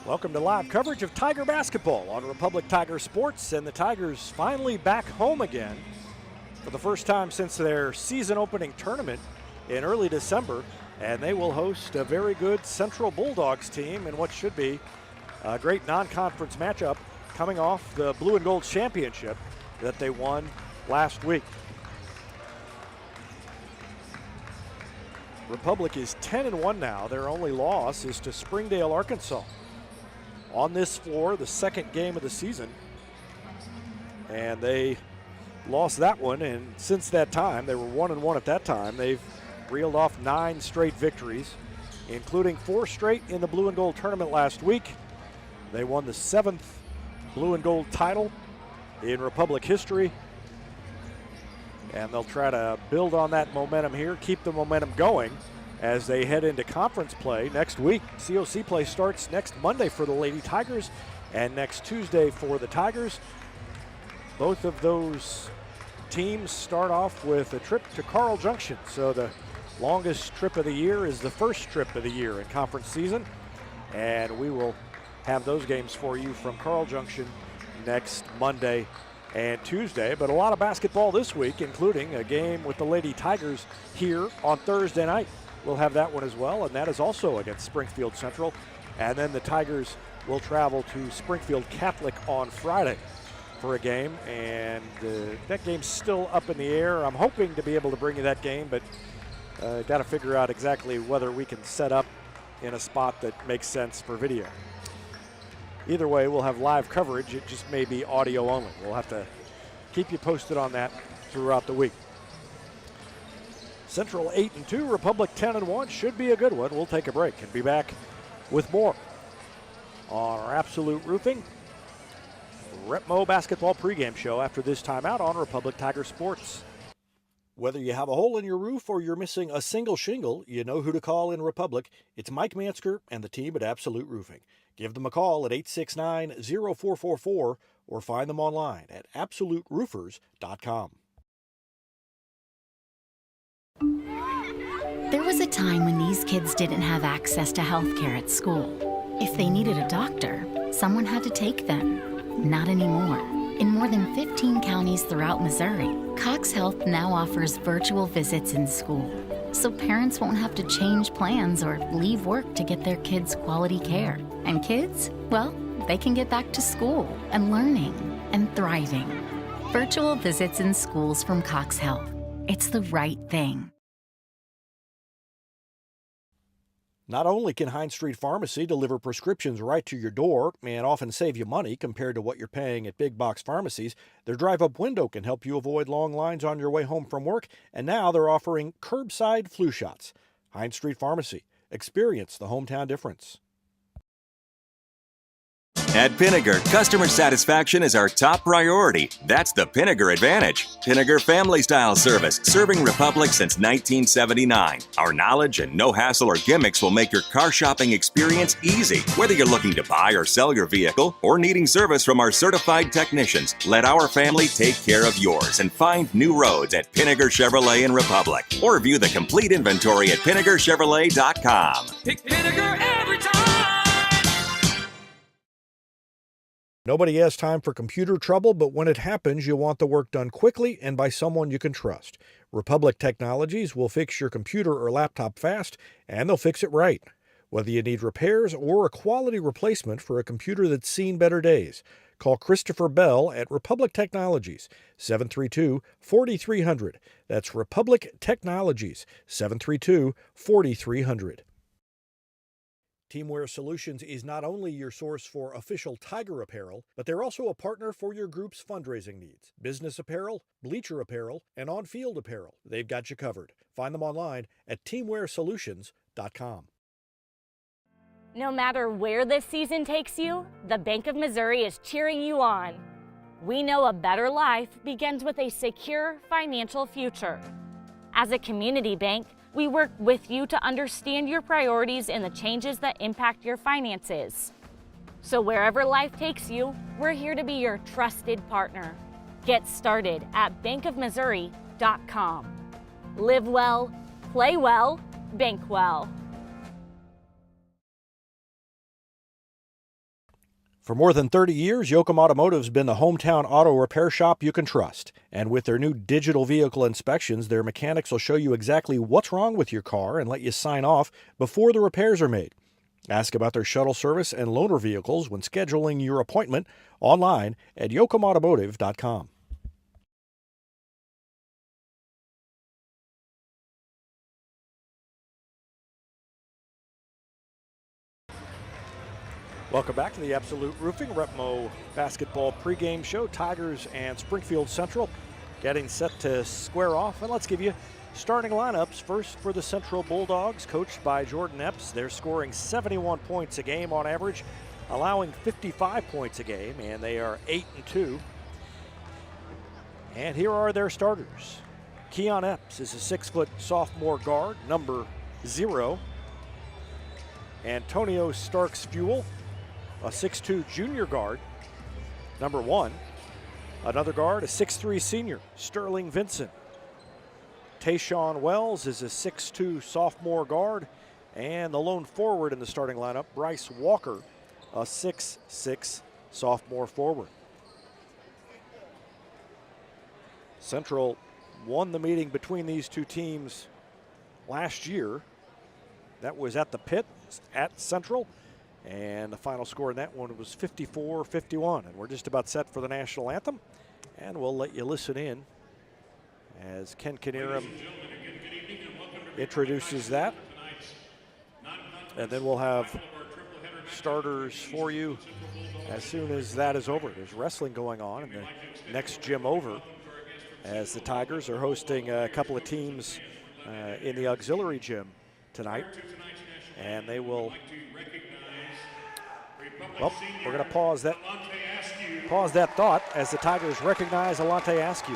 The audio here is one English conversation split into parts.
Welcome to live coverage of Tiger basketball on Republic Tiger Sports, and the Tigers finally back home again for the first time since their season opening tournament in early December, and they will host a very good Central Bulldogs team in what should be a great non-conference matchup coming off the blue and gold championship that they won last week. Republic is 10-1 now. Their only loss is to Springdale, Arkansas. On this floor, the second game of the season, and they lost that one, and since that time, they were 1-1 at that time. They've reeled off 9 straight victories, including 4 straight in the blue and gold tournament last week. They won the 7th blue and gold title in Republic history, and they'll try to build on that momentum here, keep the momentum going as they head into conference play next week. COC play starts next Monday for the Lady Tigers and next Tuesday for the Tigers. Both of those teams start off with a trip to Carl Junction. So the longest trip of the year is the first trip of the year in conference season. And we will have those games for you from Carl Junction next Monday and Tuesday. But a lot of basketball this week, including a game with the Lady Tigers here on Thursday night. We'll have that one as well, and that is also against Springfield Central. And then the Tigers will travel to Springfield Catholic on Friday for a game, and that game's still up in the air. I'm hoping to be able to bring you that game, but got to figure out exactly whether we can set up in a spot that makes sense for video. Either way, we'll have live coverage. It just may be audio only. We'll have to keep you posted on that throughout the week. Central 8-2, Republic 10-1. Should be a good one. We'll take a break and be back with more on our Absolute Roofing Repmo basketball pregame show after this timeout on Republic Tiger Sports. Whether you have a hole in your roof or you're missing a single shingle, you know who to call in Republic. It's Mike Mansker and the team at Absolute Roofing. Give them a call at 869-0444 or find them online at absoluteroofers.com. There was a time when these kids didn't have access to health care at school. If they needed a doctor, someone had to take them. Not anymore. In more than 15 counties throughout Missouri, Cox Health now offers virtual visits in school, so parents won't have to change plans or leave work to get their kids quality care. And kids, well, they can get back to school and learning and thriving. Virtual visits in schools from Cox Health. It's the right thing. Not only can Hines Street Pharmacy deliver prescriptions right to your door and often save you money compared to what you're paying at big box pharmacies, their drive-up window can help you avoid long lines on your way home from work, and now they're offering curbside flu shots. Hines Street Pharmacy. Experience the hometown difference. At Pinnaker, customer satisfaction is our top priority. That's the Pinnaker Advantage. Pinnaker Family Style Service, serving Republic since 1979. Our knowledge and no hassle or gimmicks will make your car shopping experience easy. Whether you're looking to buy or sell your vehicle or needing service from our certified technicians, let our family take care of yours and find new roads at Pinnaker Chevrolet in Republic. Or view the complete inventory at PinnakerChevrolet.com. Pick Pinnaker every time! Nobody has time for computer trouble, but when it happens, you want the work done quickly and by someone you can trust. Republic Technologies will fix your computer or laptop fast, and they'll fix it right. Whether you need repairs or a quality replacement for a computer that's seen better days, call Christopher Bell at Republic Technologies, 732-4300. That's Republic Technologies, 732-4300. Teamwear Solutions is not only your source for official Tiger apparel, but they're also a partner for your group's fundraising needs. Business apparel, bleacher apparel, and on-field apparel. They've got you covered. Find them online at teamwearsolutions.com. No matter where this season takes you, the Bank of Missouri is cheering you on. We know a better life begins with a secure financial future. As a community bank, we work with you to understand your priorities and the changes that impact your finances. So wherever life takes you, we're here to be your trusted partner. Get started at bankofmissouri.com. Live well, play well, bank well. For more than 30 years, Yoakum Automotive's been the hometown auto repair shop you can trust. And with their new digital vehicle inspections, their mechanics will show you exactly what's wrong with your car and let you sign off before the repairs are made. Ask about their shuttle service and loaner vehicles when scheduling your appointment online at yoakumautomotive.com. Welcome back to the Absolute Roofing Repmo basketball pregame show. Tigers and Springfield Central getting set to square off. And let's give you starting lineups. First for the Central Bulldogs, coached by Jordan Epps. They're scoring 71 points a game on average, allowing 55 points a game, and they are 8-2. And here are their starters. Keon Epps is a 6-foot sophomore guard, number 0. Antonio Starks-Fuel, a 6'2 junior guard, number 1. Another guard, a 6'3 senior, Sterling Vincent. Tayshawn Wells is a 6'2 sophomore guard. And the lone forward in the starting lineup, Bryce Walker, a 6'6 sophomore forward. Central won the meeting between these two teams last year. That was at the pit at Central. And the final score in that one was 54-51. And we're just about set for the national anthem. And we'll let you listen in as Ken Knierim introduces that. And then we'll have starters for you as soon as that is over. There's wrestling going on in the next gym over as the Tigers are hosting a couple of teams in the auxiliary gym tonight. And they will... Well, we're going to pause that thought as the Tigers recognize Alante Askew.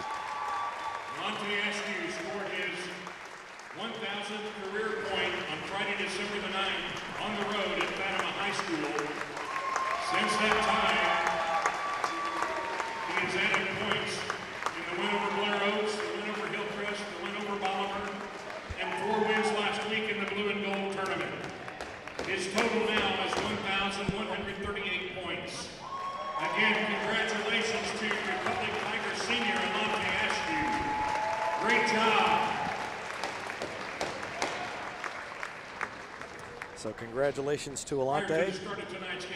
Alante Askew scored his 1,000th career point on Friday, December the 9th on the road at Fatima High School. Since that time, he has added points in the win over Blair Oaks, the win over Hillcrest, the win over Bolivar, and 4 wins last week in the blue and gold tournament. His total now is 1,138 points. Again, congratulations to Republic Tiger Senior Alante Askew. Great job. So congratulations to Alante.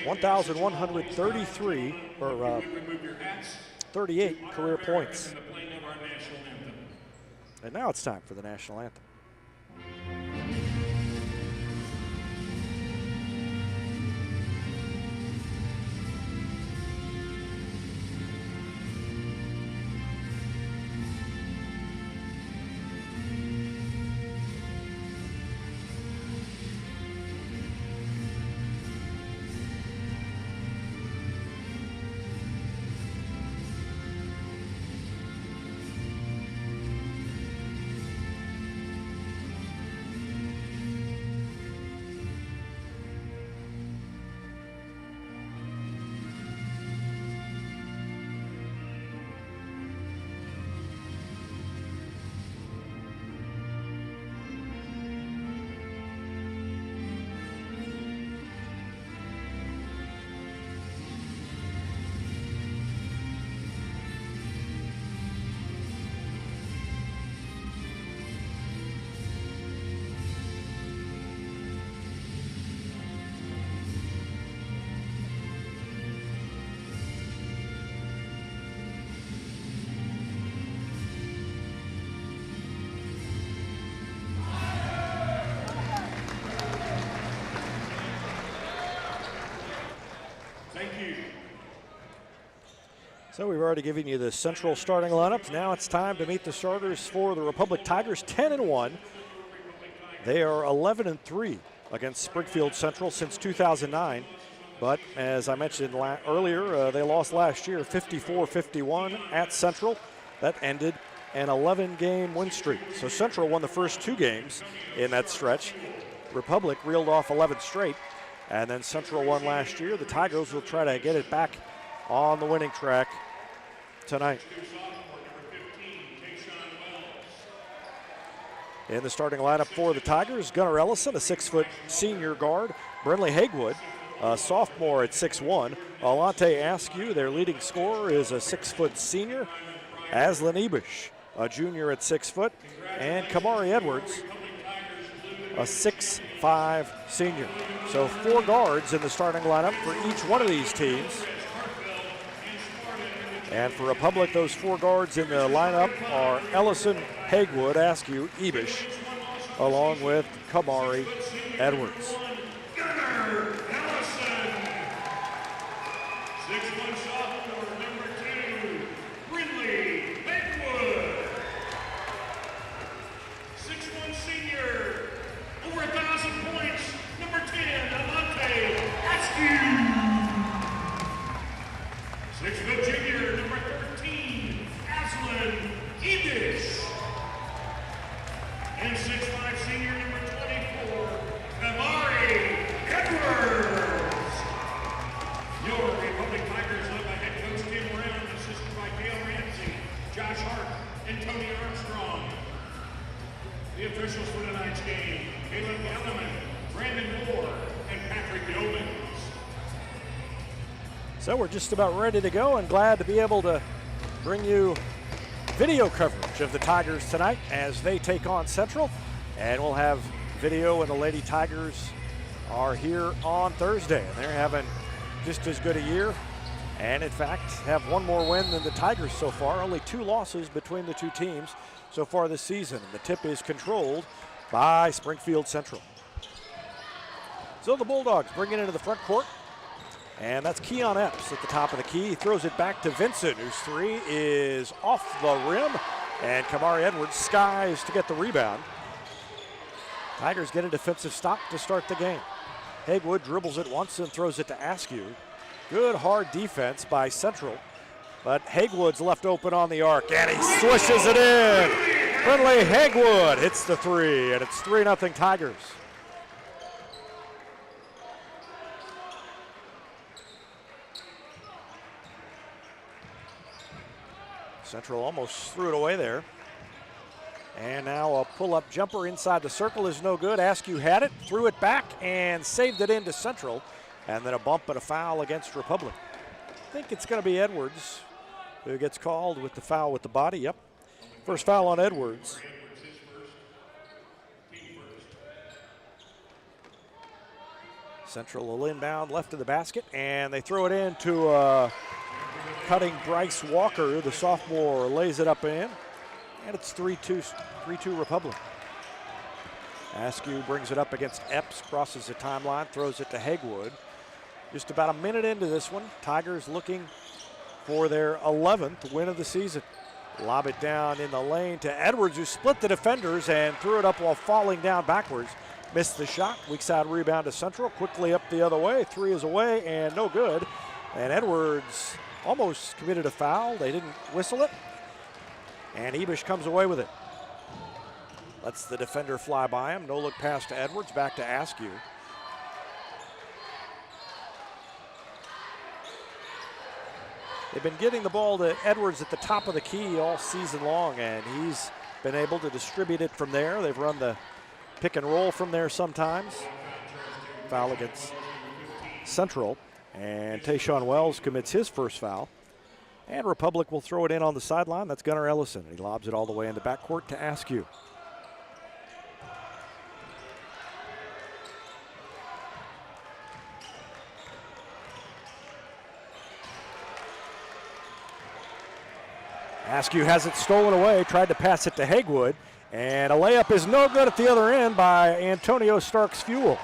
1,133 or 38 career points. And now it's time for the national anthem. So we've already given you the Central starting lineups. Now it's time to meet the starters for the Republic Tigers, 10-1. They are 11-3 against Springfield Central since 2009. But as I mentioned earlier, they lost last year 54-51 at Central. That ended an 11-game win streak. So Central won the first 2 games in that stretch. Republic reeled off 11 straight, and then Central won last year. The Tigers will try to get it back on the winning track tonight. In the starting lineup for the Tigers, Gunnar Ellison, a 6-foot senior guard. Brenley Hagewood, sophomore at 6'1". Alante Askew, their leading scorer, is a 6-foot senior. Aslan Ibish, a junior at 6 foot. And Kamari Edwards, a 6'5" senior. So 4 guards in the starting lineup for each one of these teams. And for Republic, those 4 guards in the lineup are Ellison, Hagwood, Askew, Ibish, along with Kamari Edwards. 6'1" sophomore, number 2, Brindley Hagwood. 6'1" senior, over 1,000 points, number 10, Alante Askew. 6-foot junior, number 13, Aslan Ibish. And 6'5" senior, number 24, Kamari Edwards. Your Republic Tigers led by head coach Tim Brown, assisted by Dale Ramsey, Josh Hart, and Tony Armstrong. The officials for tonight's game, Caleb Elliman, Brandon Moore, and Patrick Yeomans. So we're just about ready to go, and glad to be able to bring you video coverage of the Tigers tonight as they take on Central. And we'll have video when the Lady Tigers are here on Thursday. And they're having just as good a year, and in fact have one more win than the Tigers so far. Only 2 losses between the 2 teams so far this season. The tip is controlled by Springfield Central. So the Bulldogs bring it into the front court, and that's Keon Epps at the top of the key. He throws it back to Vincent, whose 3 is off the rim, and Kamari Edwards skies to get the rebound. Tigers get a defensive stop to start the game. Hagwood dribbles it once and throws it to Askew. Good hard defense by Central, but Hagwood's left open on the arc, and he swishes it in. Brindley Hagwood hits the 3, and it's 3-0 Tigers. Central almost threw it away there. And now a pull-up jumper inside the circle is no good. Askew had it, threw it back, and saved it into Central. And then a bump and a foul against Republic. I think it's going to be Edwards who gets called with the foul with the body. Yep. First foul on Edwards. Central will inbound left of the basket, and they throw it into cutting Bryce Walker. The sophomore lays it up in. And it's 3-2 Republic. Askew brings it up against Epps, crosses the timeline, throws it to Hagwood. Just about a minute into this one, Tigers looking for their 11th win of the season. Lob it down in the lane to Edwards, who split the defenders and threw it up while falling down backwards. Missed the shot. Weak side rebound to Central. Quickly up the other way. 3 is away and no good. And Edwards almost committed a foul. They didn't whistle it. And Ibish comes away with it. Lets the defender fly by him. No look pass to Edwards. Back to Askew. They've been getting the ball to Edwards at the top of the key all season long, and he's been able to distribute it from there. They've run the pick and roll from there sometimes. Foul against Central. And Tayshawn Wells commits his first foul. And Republic will throw it in on the sideline. That's Gunnar Ellison. He lobs it all the way in the backcourt to Askew. Askew has it stolen away, tried to pass it to Hagwood, and a layup is no good at the other end by Antonio Starks-Fuel.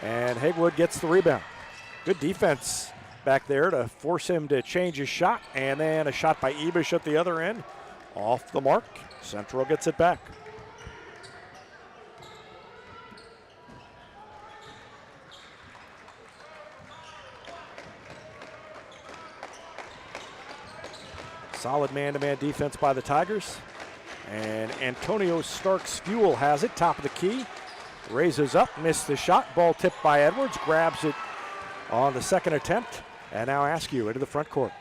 And Hagwood gets the rebound. Good defense back there to force him to change his shot, and then a shot by Ibish at the other end. Off the mark. Central gets it back. Solid man-to-man defense by the Tigers. And Antonio Starks-Fuel has it, top of the key. Raises up, missed the shot. Ball tipped by Edwards, grabs it on the second attempt. And now Askew into the front court.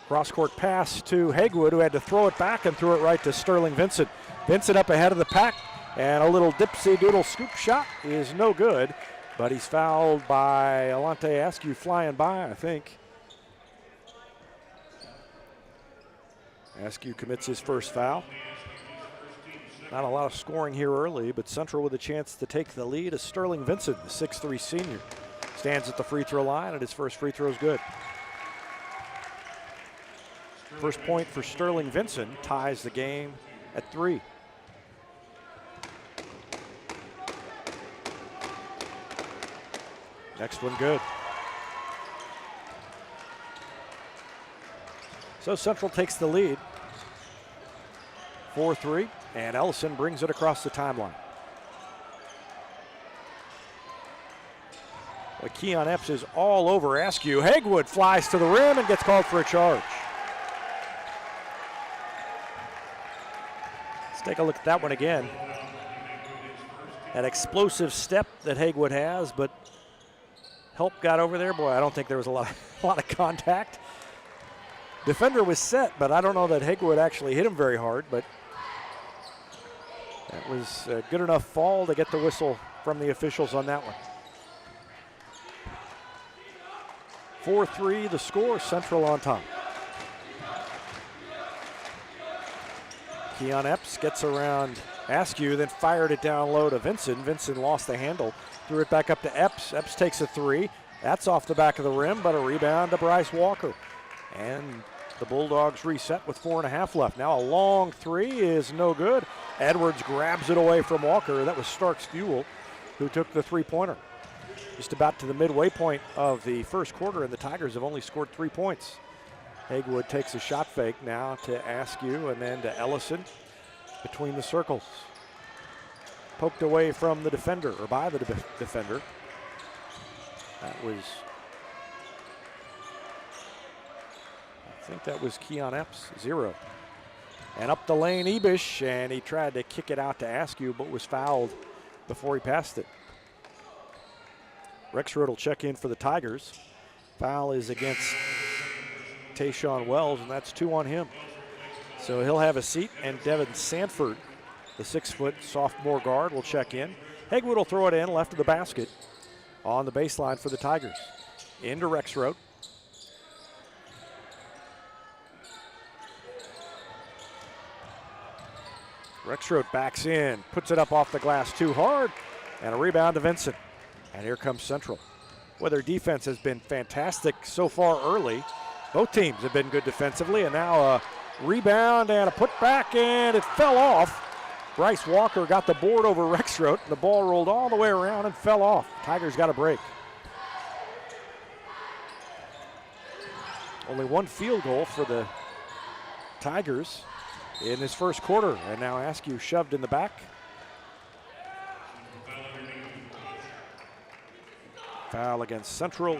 Cross-court pass to Hagwood, who had to throw it back and threw it right to Sterling Vincent. Vincent up ahead of the pack, and a little dipsy-doodle scoop shot is no good. But he's fouled by Alante Askew flying by, I think. Askew commits his first foul. Not a lot of scoring here early, but Central with a chance to take the lead as Sterling Vincent, the 6'3" senior, stands at the free throw line, and his first free throw is good. First point for Sterling Vincent ties the game at 3. Next one good. So Central takes the lead, 4-3, and Ellison brings it across the timeline. Well, Keon Epps is all over Askew. Hegwood flies to the rim and gets called for a charge. Let's take a look at that one again. That explosive step that Hegwood has, but help got over there. Boy, I don't think there was a lot of contact. Defender was set, but I don't know that Hegwood actually hit him very hard, but that was a good enough fall to get the whistle from the officials on that one. 4-3 the score, Central on top. Keon Epps gets around Askew, then fired it down low to Vincent. Vincent lost the handle, threw it back up to Epps. Epps takes a 3. That's off the back of the rim, but a rebound to Bryce Walker. And the Bulldogs reset with 4.5 left. Now a long 3 is no good. Edwards grabs it away from Walker. That was Starks Fuel who took the 3-pointer. Just about to the midway point of the first quarter, and the Tigers have only scored 3 points. Hegwood takes a shot fake now to Askew and then to Ellison between the circles. Poked away from the defender, or by the defender. That was, I think that was Keon Epps, 0. And up the lane, Ebish, and he tried to kick it out to Askew, but was fouled before he passed it. Rexroad will check in for the Tigers. Foul is against Tayshawn Wells, and that's 2 on him. So he'll have a seat, and Devin Sanford, the 6-foot sophomore guard, will check in. Hegwood will throw it in left of the basket on the baseline for the Tigers. Into Rexroad. Rexroad backs in, puts it up off the glass too hard, and a rebound to Vincent. And here comes Central. Well, their defense has been fantastic so far early. Both teams have been good defensively, and now a rebound and a putback, and it fell off. Bryce Walker got the board over Rexroad, and the ball rolled all the way around and fell off. Tigers got a break. Only one field goal for the Tigers in this first quarter, and now Askew shoved in the back. Foul against Central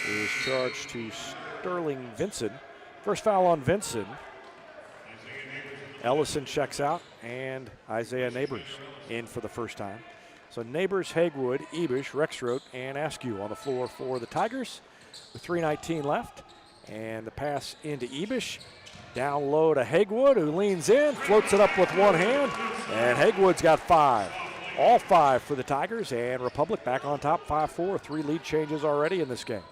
is charged to Sterling Vincent. First foul on Vincent. Ellison checks out, and Isaiah Neighbors in for the first time. So Neighbors, Hegwood, Ebish, Rexroad, and Askew on the floor for the Tigers with 3:19 left. And the pass into Ebish. Down low to Hegwood, who leans in, floats it up with one hand, and Hegwood's got 5. All 5 for the Tigers, and Republic back on top, 5-4. 3 lead changes already in this game.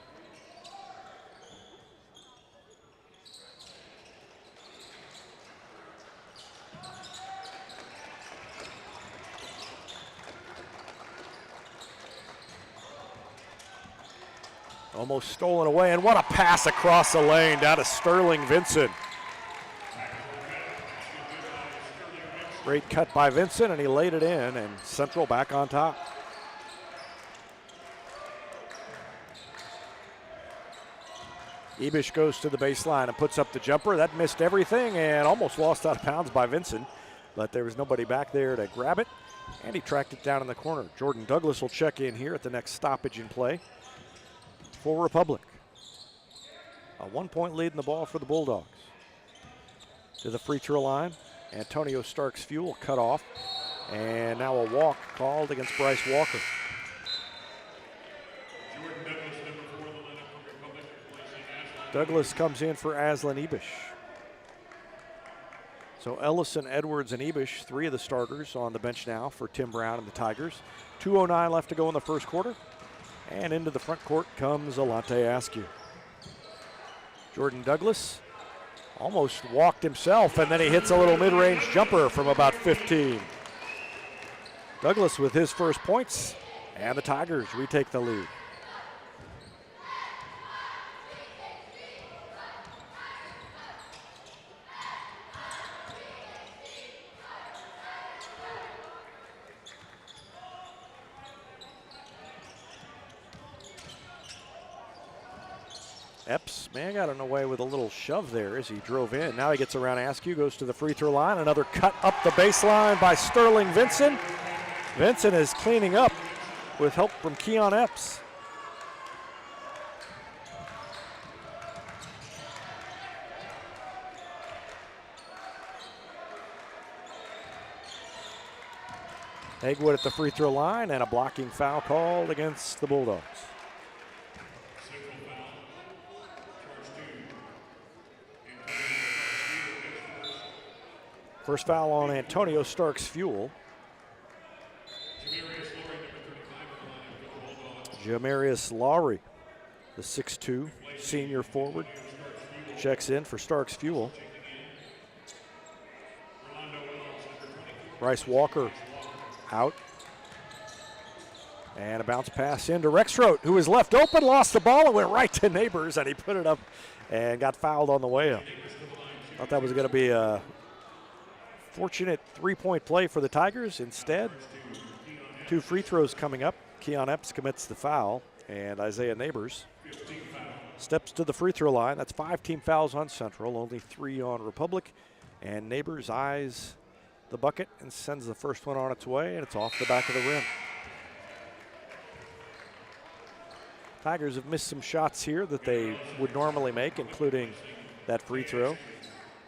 Almost stolen away, and what a pass across the lane down to Sterling Vincent. Great cut by Vincent, and he laid it in, and Central back on top. Ebish goes to the baseline and puts up the jumper. That missed everything and almost lost out of bounds by Vincent, but there was nobody back there to grab it, and he tracked it down in the corner. Jordan Douglas will check in here at the next stoppage in play for Republic. A 1-point lead in the ball for the Bulldogs. To the free throw line. Antonio Starks Fuel cut off, and now a walk called against Bryce Walker. Douglas comes in for Aslan Ebish. So Ellison, Edwards, and Ebish, three of the starters on the bench now for Tim Brown and the Tigers. 2:09 left to go in the first quarter. And into the front court comes Alante Askew. Jordan Douglas almost walked himself, and then he hits a little mid-range jumper from about 15. Douglas with his first points, and the Tigers retake the lead. Epps, man, got away with a little shove there as he drove in. Now he gets around Askew, goes to the free throw line. Another cut up the baseline by Sterling Vincent. Vincent is cleaning up with help from Keon Epps. Hagwood at the free throw line, and a blocking foul called against the Bulldogs. First foul on Antonio Starks-Fuel. Jamarius Lowry, the 6'2" senior forward, checks in for Starks-Fuel. Bryce Walker out. And a bounce pass into Rexroth, who was left open, lost the ball, and went right to Neighbors, and he put it up and got fouled on the way up. Thought that was going to be a fortunate three-point play for the Tigers. Instead, two free throws coming up. Keon Epps commits the foul, and Isaiah Neighbors steps to the free throw line. That's 5 team fouls on Central, only 3 on Republic. And Neighbors eyes the bucket and sends the first one on its way, and it's off the back of the rim. Tigers have missed some shots here that they would normally make, including that free throw.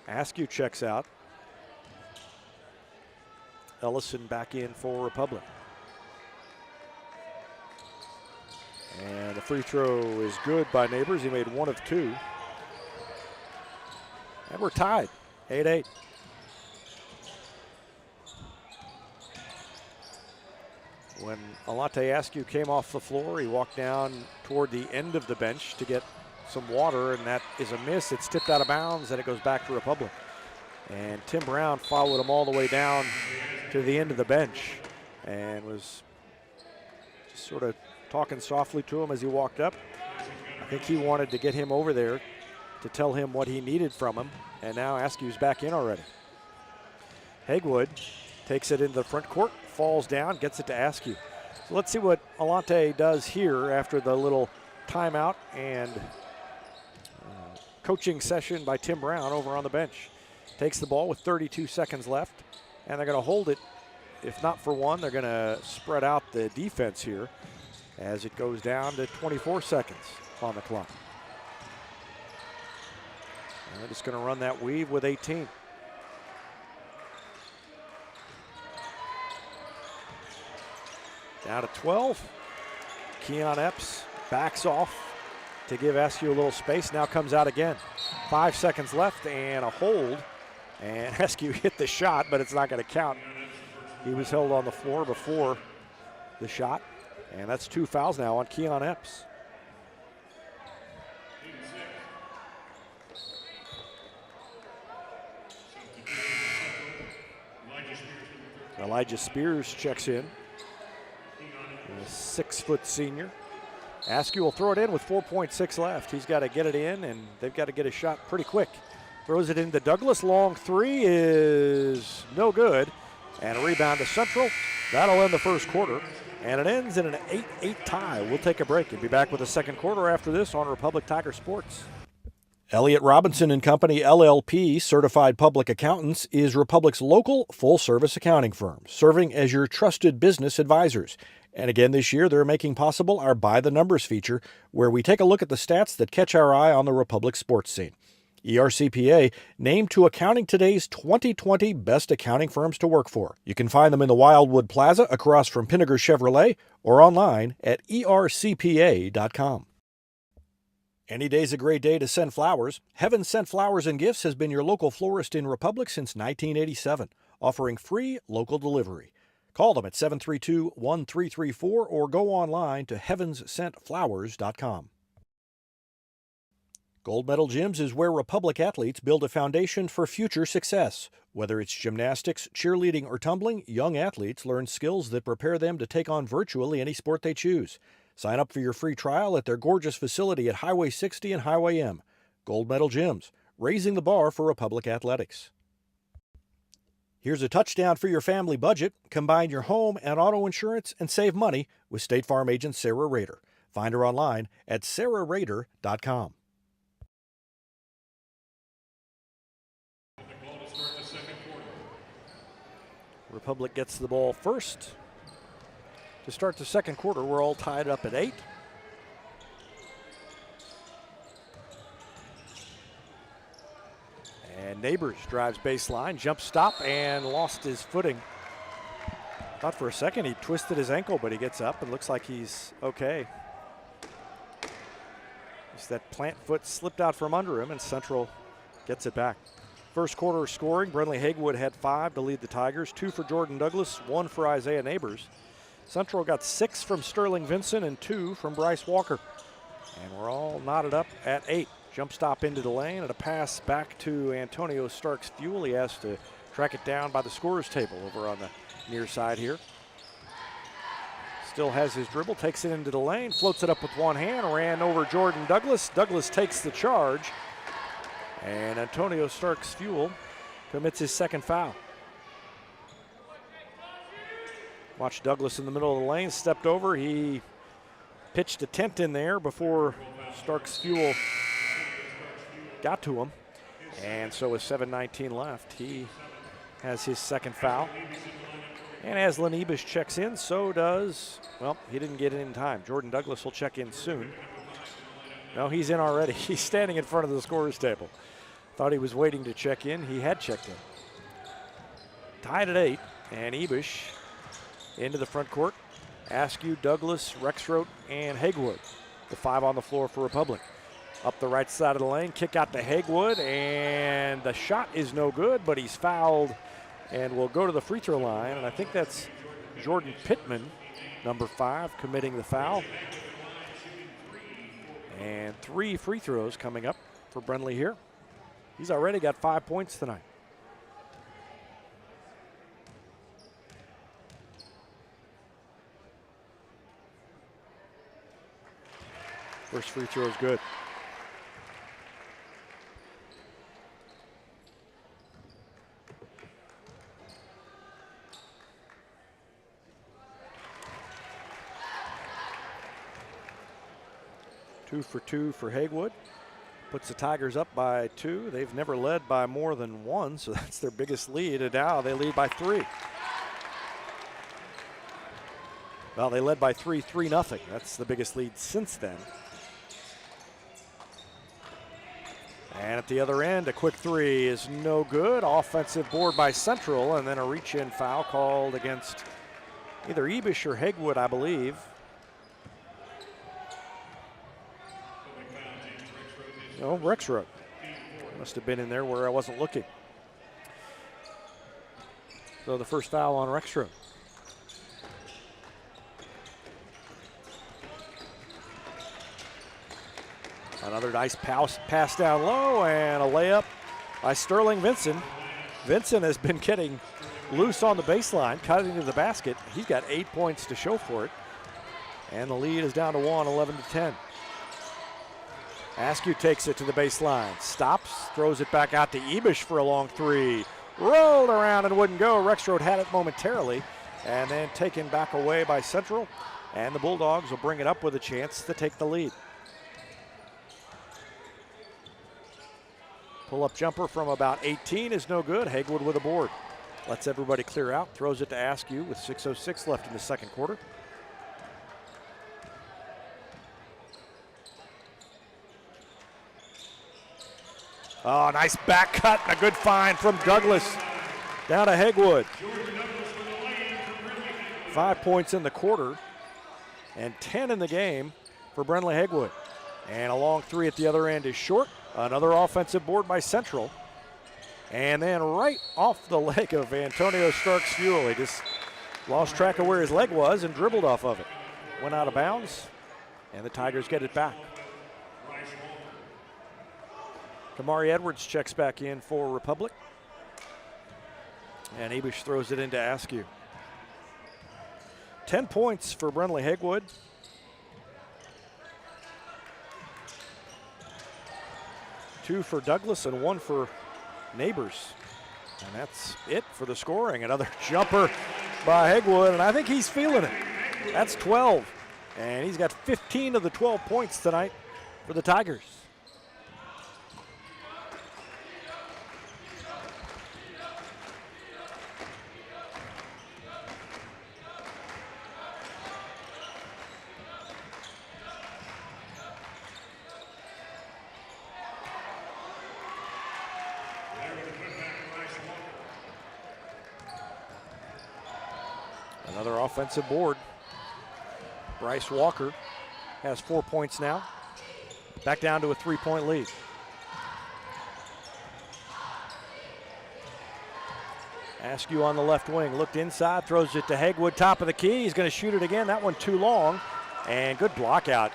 Askew checks out. Ellison back in for Republic. And the free throw is good by Neighbors. He made 1 of 2. And we're tied, 8-8. When Alante Askew came off the floor, he walked down toward the end of the bench to get some water, and that is a miss. It's tipped out of bounds, and it goes back to Republic. And Tim Brown followed him all the way down to the end of the bench and was just sort of talking softly to him as he walked up. I think he wanted to get him over there to tell him what he needed from him, and now Askew's back in already. Hagwood takes it into the front court, falls down, gets it to Askew. So let's see what Alante does here after the little timeout and coaching session by Tim Brown over on the bench. Takes the ball with 32 seconds left, and they're going to hold it. If not for one, they're going to spread out the defense here as it goes down to 24 seconds on the clock. And they're just going to run that weave with 18. Down to 12. Keon Epps backs off to give Askew a little space. Now comes out again. 5 seconds left and a hold. And Askew hit the shot, but it's not going to count. He was held on the floor before the shot. And that's 2 fouls now on Keon Epps. Elijah Spears checks in. A 6-foot senior. Askew will throw it in with 4.6 left. He's got to get it in, and they've got to get a shot pretty quick. Throws it into Douglas. Long three is no good. And a rebound to Central. That'll end the first quarter. And it ends in an 8-8 tie. We'll take a break and be back with the second quarter after this on Republic Tiger Sports. Elliott Robinson and Company, LLP, Certified Public Accountants, is Republic's local full-service accounting firm, serving as your trusted business advisors. And again this year, they're making possible our By the Numbers feature, where we take a look at the stats that catch our eye on the Republic sports scene. ERCPA named to Accounting Today's 2020 Best Accounting Firms to Work For. You can find them in the Wildwood Plaza across from Pinnager Chevrolet or online at ercpa.com. Any day's a great day to send flowers. Heaven Sent Flowers and Gifts has been your local florist in Republic since 1987, offering free local delivery. Call them at 732-1334 or go online to heavenssentflowers.com. Gold Medal Gyms is where Republic athletes build a foundation for future success. Whether it's gymnastics, cheerleading, or tumbling, young athletes learn skills that prepare them to take on virtually any sport they choose. Sign up for your free trial at their gorgeous facility at Highway 60 and Highway M. Gold Medal Gyms, raising the bar for Republic athletics. Here's a touchdown for your family budget. Combine your home and auto insurance and save money with State Farm agent Sarah Rader. Find her online at sarahrader.com. Republic gets the ball first. To start the second quarter, we're all tied up at 8. And Neighbors drives baseline, jump stop, and lost his footing. Thought for a second he twisted his ankle, but he gets up and looks like he's okay. Just that plant foot slipped out from under him, and Central gets it back. First quarter scoring, Brentley Hagewood had 5 to lead the Tigers, 2 for Jordan Douglas, 1 for Isaiah Neighbors. Central got 6 from Sterling Vincent and 2 from Bryce Walker. And we're all knotted up at 8. Jump stop into the lane and a pass back to Antonio Starks Fuel. He has to track it down by the scorer's table over on the near side here. Still has his dribble, takes it into the lane, floats it up with one hand, ran over Jordan Douglas. Douglas takes the charge, and Antonio Starks Fuel commits his second foul. Watch Douglas in the middle of the lane, stepped over. He pitched a tent in there before Starks Fuel got to him. And so with 7:19 left, he has his second foul. And as Lenebus checks in, so does, well, he didn't get in time. Jordan Douglas will check in soon. No, he's in already. He's standing in front of the scorer's table. Thought he was waiting to check in. He had checked in. Tied at 8, and Ebish into the front court. Askew, Douglas, Rexroth, and Hagewood. The 5 on the floor for Republic. Up the right side of the lane, kick out to Hagewood, and the shot is no good, but he's fouled and will go to the free throw line. And I think that's Jordan Pittman, number 5, committing the foul. And 3 free throws coming up for Brentley here. He's already got 5 points tonight. First free throw is good. Two for 2 for Hagewood. Puts the Tigers up by 2. They've never led by more than 1, so that's their biggest lead. And now they lead by 3. Well, they led by 3-0. That's the biggest lead since then. And at the other end, a quick 3 is no good. Offensive board by Central, and then a reach-in foul called against either Ebish or Hagewood, I believe. No, Rexroth. Must have been in there where I wasn't looking. So the first foul on Rexroth. Another nice pass down low and a layup by Sterling Vincent. Vincent has been getting loose on the baseline, cutting into the basket. He's got 8 points to show for it. And the lead is down to 1, 11-10. Askew takes it to the baseline, stops, throws it back out to Ebish for a long 3. Rolled around and wouldn't go. Rexroth had it momentarily and then taken back away by Central. And the Bulldogs will bring it up with a chance to take the lead. Pull-up jumper from about 18 is no good. Hagewood with a board. Lets everybody clear out, throws it to Askew with 6:06 left in the second quarter. Oh, nice back cut and a good find from Douglas. Down to Hagewood. 5 points in the quarter and 10 in the game for Brentley Hagewood. And a long three at the other end is short. Another offensive board by Central. And then right off the leg of Antonio Starks-Fuel. He just lost track of where his leg was and dribbled off of it. Went out of bounds, and the Tigers get it back. Kamari Edwards checks back in for Republic. And Abish throws it into Askew. 10 points for Brentley Hegwood. Two for Douglas and one for Neighbors. And that's it for the scoring. Another jumper by Hegwood, and I think he's feeling it. That's 12. And he's got 15 of the 12 points tonight for the Tigers. Another offensive board. Bryce Walker has 4 points now. Back down to a 3-point lead. Askew on the left wing, looked inside, throws it to Hegwood, top of the key. He's going to shoot it again. That one too long. And good block out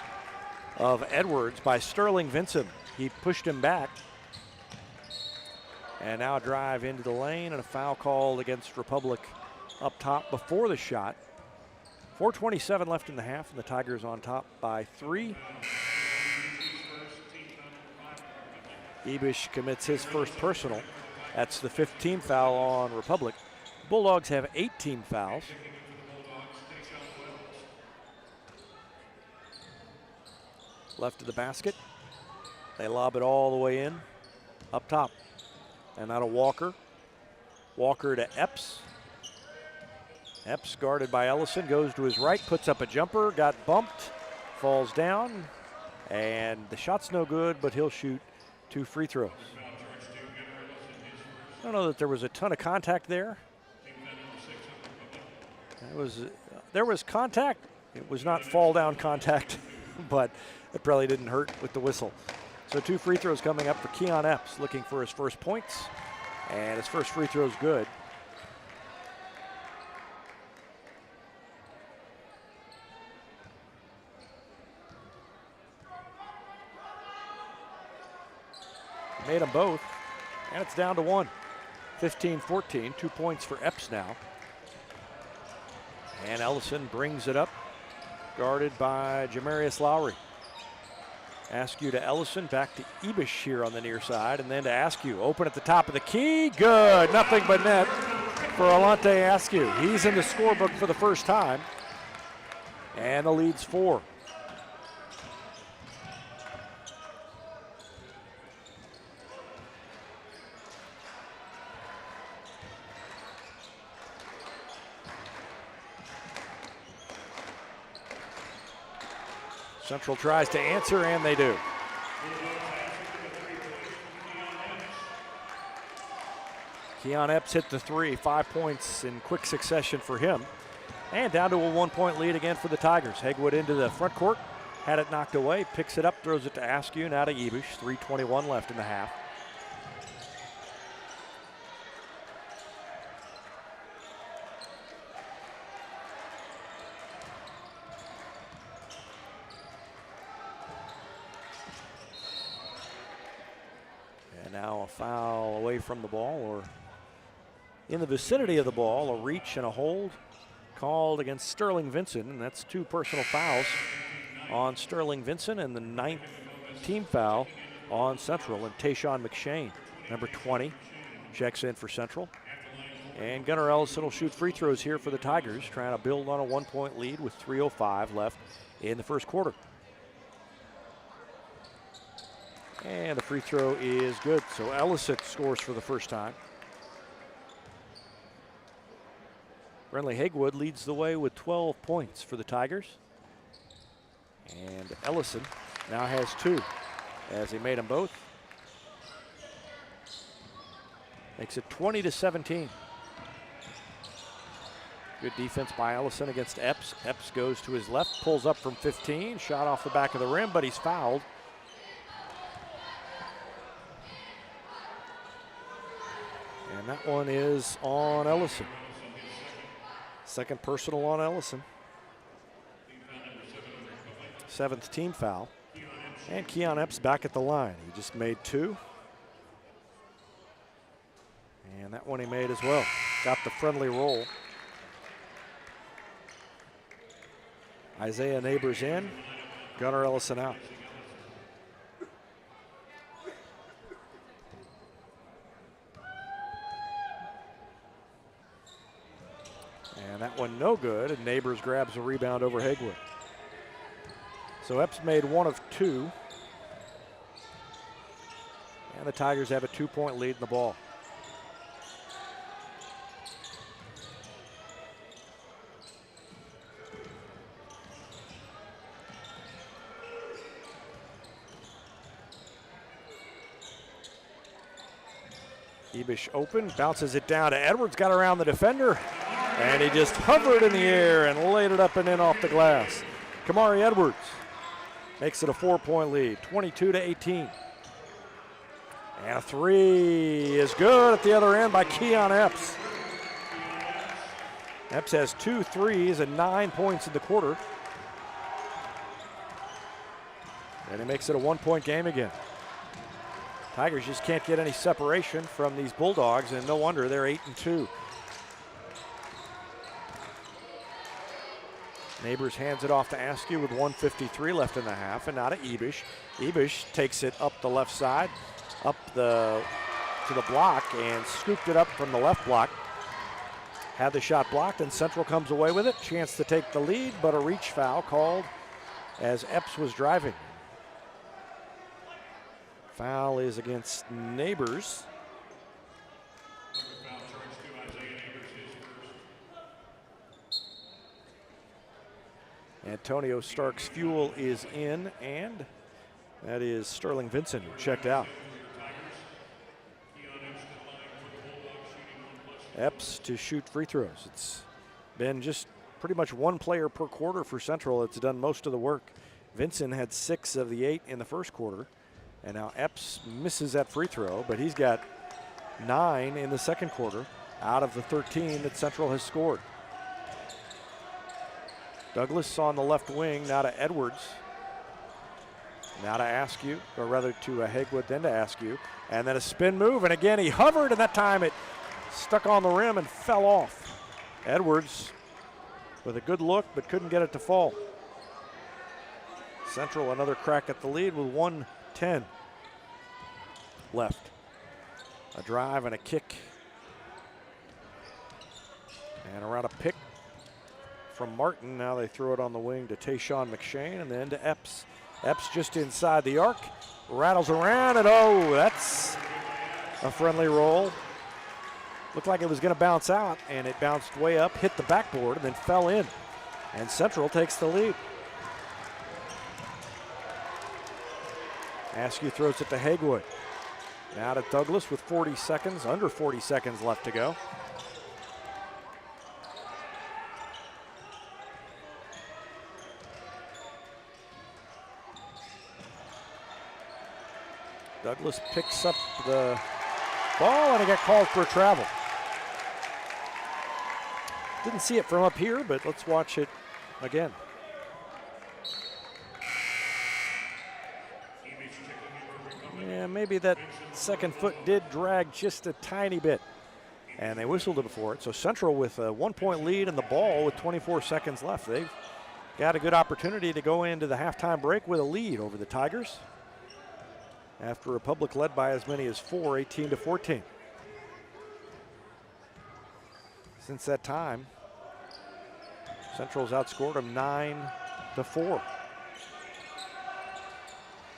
of Edwards by Sterling Vincent. He pushed him back. And now a drive into the lane and a foul called against Republic up top before the shot. 4:27 left in the half, and the Tigers on top by 3. Ebish commits his first personal. That's the 15th foul on Republic. Bulldogs have 18 fouls. Left of the basket. They lob it all the way in, up top. And now to Walker. Walker to Epps. Epps guarded by Ellison, goes to his right, puts up a jumper, got bumped, falls down, and the shot's no good, but he'll shoot 2 free throws. I don't know that there was a ton of contact there. There was contact. It was not fall down contact, but it probably didn't hurt with the whistle. So 2 free throws coming up for Keon Epps, looking for his first points, and his first free throw's good. Made them both, and it's down to 1. 15-14, 2 points for Epps now. And Ellison brings it up, guarded by Jamarius Lowry. Askew to Ellison, back to Ebish here on the near side, and then to Askew. Open at the top of the key, good, nothing but net for Alante Askew. He's in the scorebook for the first time, and the lead's 4. Central tries to answer, and they do. Keon Epps hit the 3, 5 points in quick succession for him. And down to a 1-point lead again for the Tigers. Hegwood into the front court, had it knocked away, picks it up, throws it to Askew, now to Ebish. 3:21 left in the half. Now a foul away from the ball, or in the vicinity of the ball, a reach and a hold called against Sterling Vincent, and that's 2 personal fouls on Sterling Vincent, and the 9th team foul on Central. And Tayshawn McShane, number 20, checks in for Central. And Gunnar Ellison will shoot free throws here for the Tigers, trying to build on a 1-point lead with 3:05 left in the first quarter. And the free throw is good, so Ellison scores for the first time. Brentley Hegwood leads the way with 12 points for the Tigers. And Ellison now has 2, as he made them both. Makes it 20-17. Good defense by Ellison against Epps. Epps goes to his left, pulls up from 15, shot off the back of the rim, but he's fouled And that one is on Ellison. Second personal on Ellison. 7th team foul. And Keon Epps back at the line. He just made 2. And that one he made as well. Got the friendly roll. Isaiah Neighbors in. Gunnar Ellison out. And that one no good, and Neighbors grabs a rebound over Haywood. So Epps made 1 of 2. And the Tigers have a 2-point lead in the ball. Ebish open, bounces it down to Edwards, got around the defender, and he just hovered in the air and laid it up and in off the glass. Kamari Edwards makes it a 4-point lead, 22-18. And a 3 is good at the other end by Keon Epps. Epps has 2 threes and 9 points in the quarter. And he makes it a 1-point game again. Tigers just can't get any separation from these Bulldogs, and no wonder they're 8-2. Neighbors hands it off to Askew with 1:53 left in the half, and now to Ebish. Ebish takes it up the left side, up to the block, and scooped it up from the left block. Had the shot blocked, and Central comes away with it. Chance to take the lead, but a reach foul called as Epps was driving. Foul is against Neighbors. Antonio Stark's fuel is in, and that is Sterling Vincent, who checked out. Epps to shoot free throws. It's been just pretty much one player per quarter for Central that's done most of the work. Vincent had 6 of the 8 in the first quarter. And now Epps misses that free throw, but he's got 9 in the second quarter out of the 13 that Central has scored. Douglas on the left wing, now to Edwards. Now to Askew, or rather to Haywood, then to Askew. And then a spin move, and again he hovered, and that time it stuck on the rim and fell off. Edwards with a good look, but couldn't get it to fall. Central another crack at the lead with 1:10 left. A drive and a kick. And around a pick from Martin. Now they throw it on the wing to Tayshawn McShane and then to Epps. Epps just inside the arc, rattles around, and oh, that's a friendly roll. Looked like it was going to bounce out, and it bounced way up, hit the backboard, and then fell in. And Central takes the lead. Askew throws it to Haywood. Now to Douglas with 40 seconds, under 40 seconds left to go. Douglas picks up the ball, and he got called for a travel. Didn't see it from up here, but let's watch it again. Yeah, maybe that second foot did drag just a tiny bit, and they whistled it for it. So Central with a 1-point lead and the ball with 24 seconds left. They've got a good opportunity to go into the halftime break with a lead over the Tigers after Republic led by as many as 4, 18-14. Since that time, Central's outscored them 9-4.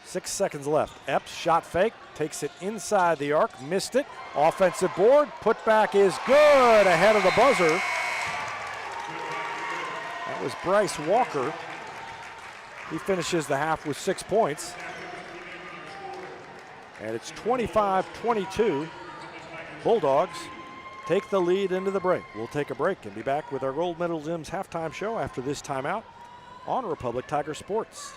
6 seconds left. Epps shot fake, takes it inside the arc, missed it. Offensive board, putback is good ahead of the buzzer. That was Bryce Walker. He finishes the half with 6 points. And it's 25-22. Bulldogs take the lead into the break. We'll take a break and be back with our Gold Medal Zims halftime show after this timeout on Republic Tiger Sports.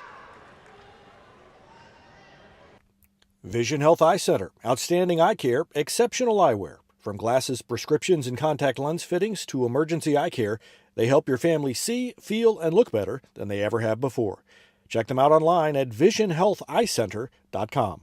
Vision Health Eye Center, outstanding eye care, exceptional eyewear. From glasses, prescriptions, and contact lens fittings to emergency eye care, they help your family see, feel, and look better than they ever have before. Check them out online at visionhealtheyecenter.com.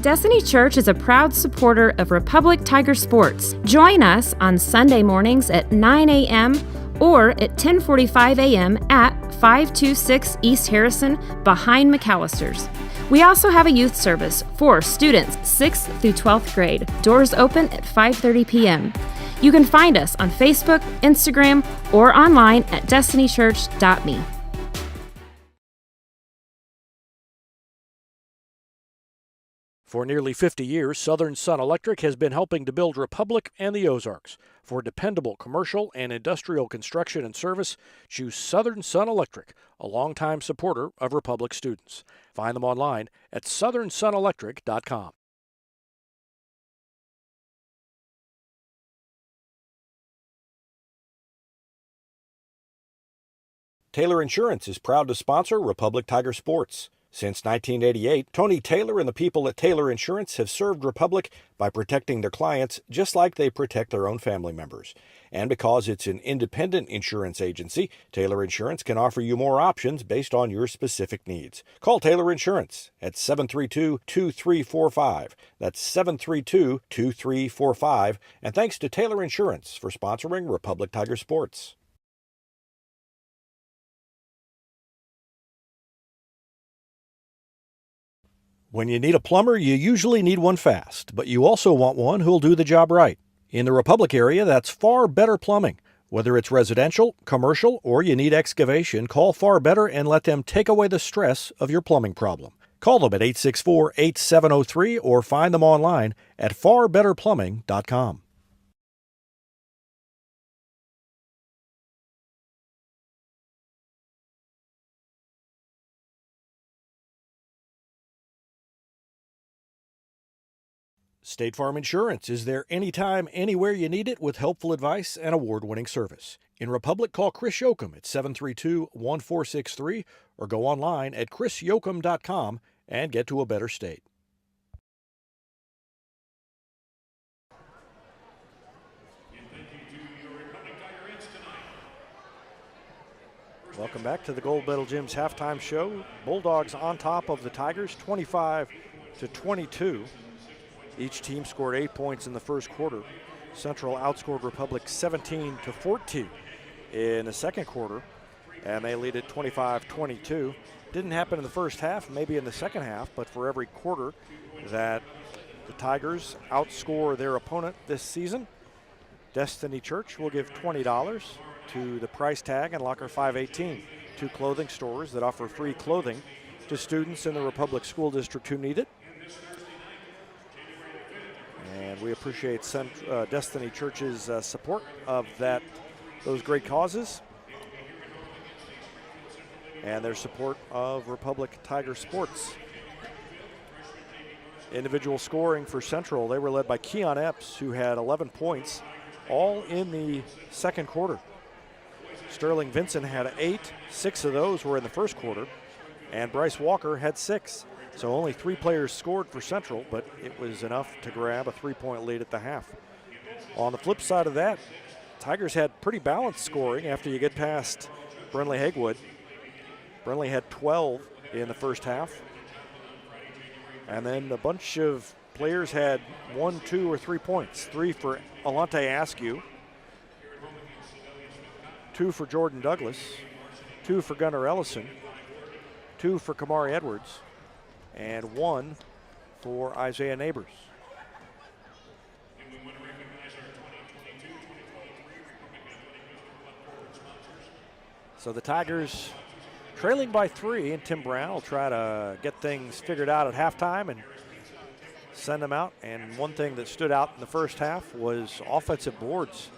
Destiny Church is a proud supporter of Republic Tiger Sports. Join us on Sunday mornings at 9 a.m. or at 10:45 a.m. at 526 East Harrison behind McAllister's. We also have a youth service for students 6th through 12th grade. Doors open at 5:30 p.m. You can find us on Facebook, Instagram, or online at destinychurch.me. For nearly 50 years, Southern Sun Electric has been helping to build Republic and the Ozarks. For dependable commercial and industrial construction and service, choose Southern Sun Electric, a longtime supporter of Republic students. Find them online at southernsunelectric.com. Taylor Insurance is proud to sponsor Republic Tiger Sports. Since 1988, Tony Taylor and the people at Taylor Insurance have served Republic by protecting their clients just like they protect their own family members. And because it's an independent insurance agency, Taylor Insurance can offer you more options based on your specific needs. Call Taylor Insurance at 732-2345. That's 732-2345. And thanks to Taylor Insurance for sponsoring Republic Tiger Sports. When you need a plumber, you usually need one fast, but you also want one who'll do the job right. In the Republic area, that's Far Better Plumbing. Whether it's residential, commercial, or you need excavation, call Far Better and let them take away the stress of your plumbing problem. Call them at 864-8703 or find them online at farbetterplumbing.com. State Farm Insurance is there anytime, anywhere you need it with helpful advice and award-winning service. In Republic, call Chris Yoakum at 732-1463 or go online at chrisyoakum.com and get to a better state. Welcome back to the Gold Medal Gym's halftime show. Bulldogs on top of the Tigers, 25-22. Each team scored 8 points in the first quarter. Central outscored Republic 17-14 in the second quarter, and they lead at 25-22. Didn't happen in the first half, maybe in the second half, but for every quarter that the Tigers outscore their opponent this season, Destiny Church will give $20 to the Price Tag and Locker 518, two clothing stores that offer free clothing to students in the Republic School District who need it. And we appreciate Destiny Church's support of those great causes and their support of Republic Tiger Sports. Individual scoring for Central, they were led by Keon Epps, who had 11 points, all in the second quarter. Sterling Vincent had 8, 6 of those were in the first quarter, and Bryce Walker had 6. So only 3 players scored for Central, but it was enough to grab a 3-point lead at the half. On the flip side of that, Tigers had pretty balanced scoring after you get past Brinley Hagewood. Brinley had 12 in the first half. And then a bunch of players had 1, 2, or 3 points. 3 for Alante Askew, 2 for Jordan Douglas, 2 for Gunnar Ellison, 2 for Kamari Edwards, and 1 for Isaiah Neighbors. So the Tigers trailing by 3, and Tim Brown will try to get things figured out at halftime and send them out. And one thing that stood out in the first half was offensive boards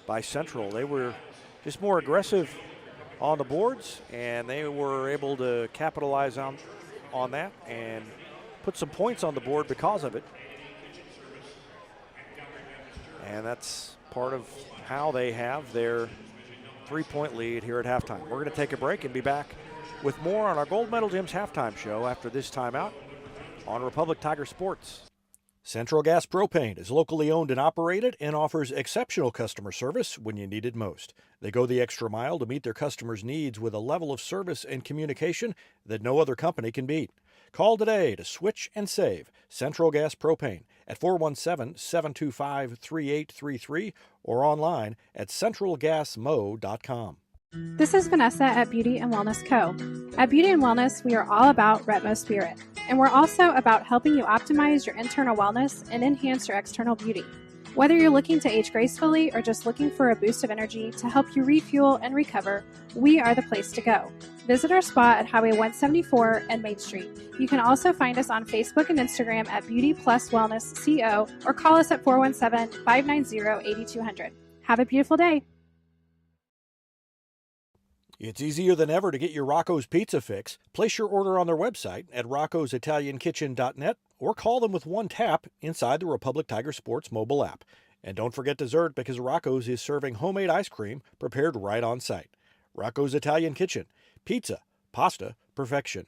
by Central. They were just more aggressive on the boards, and they were able to capitalize on that and put some points on the board because of it. And that's part of how they have their 3-point lead here at halftime. We're going to take a break and be back with more on our Gold Medal Gym's halftime show after this timeout on Republic Tiger Sports. Central Gas Propane is locally owned and operated and offers exceptional customer service when you need it most. They go the extra mile to meet their customers' needs with a level of service and communication that no other company can beat. Call today to switch and save Central Gas Propane at 417-725-3833 or online at centralgasmo.com. This is Vanessa at Beauty and Wellness Co. At Beauty and Wellness, we are all about Retmo Spirit, and we're also about helping you optimize your internal wellness and enhance your external beauty. Whether you're looking to age gracefully or just looking for a boost of energy to help you refuel and recover, we are the place to go. Visit our spot at Highway 174 and Main Street. You can also find us on Facebook and Instagram at Beauty Plus Wellness CO or call us at 417-590-8200. Have a beautiful day. It's easier than ever to get your Rocco's Pizza fix. Place your order on their website at roccositaliankitchen.net or call them with one tap inside the Republic Tiger Sports mobile app. And don't forget dessert because Rocco's is serving homemade ice cream prepared right on site. Rocco's Italian Kitchen. Pizza, pasta, perfection.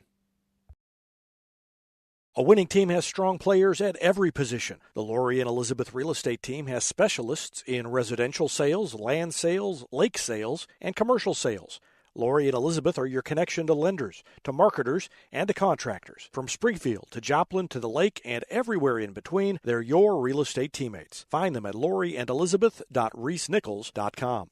A winning team has strong players at every position. The Lori and Elizabeth Real Estate Team has specialists in residential sales, land sales, lake sales, and commercial sales. Lori and Elizabeth are your connection to lenders, to marketers, and to contractors. From Springfield to Joplin to the lake and everywhere in between, they're your real estate teammates. Find them at loriandelizabeth.reesnichols.com.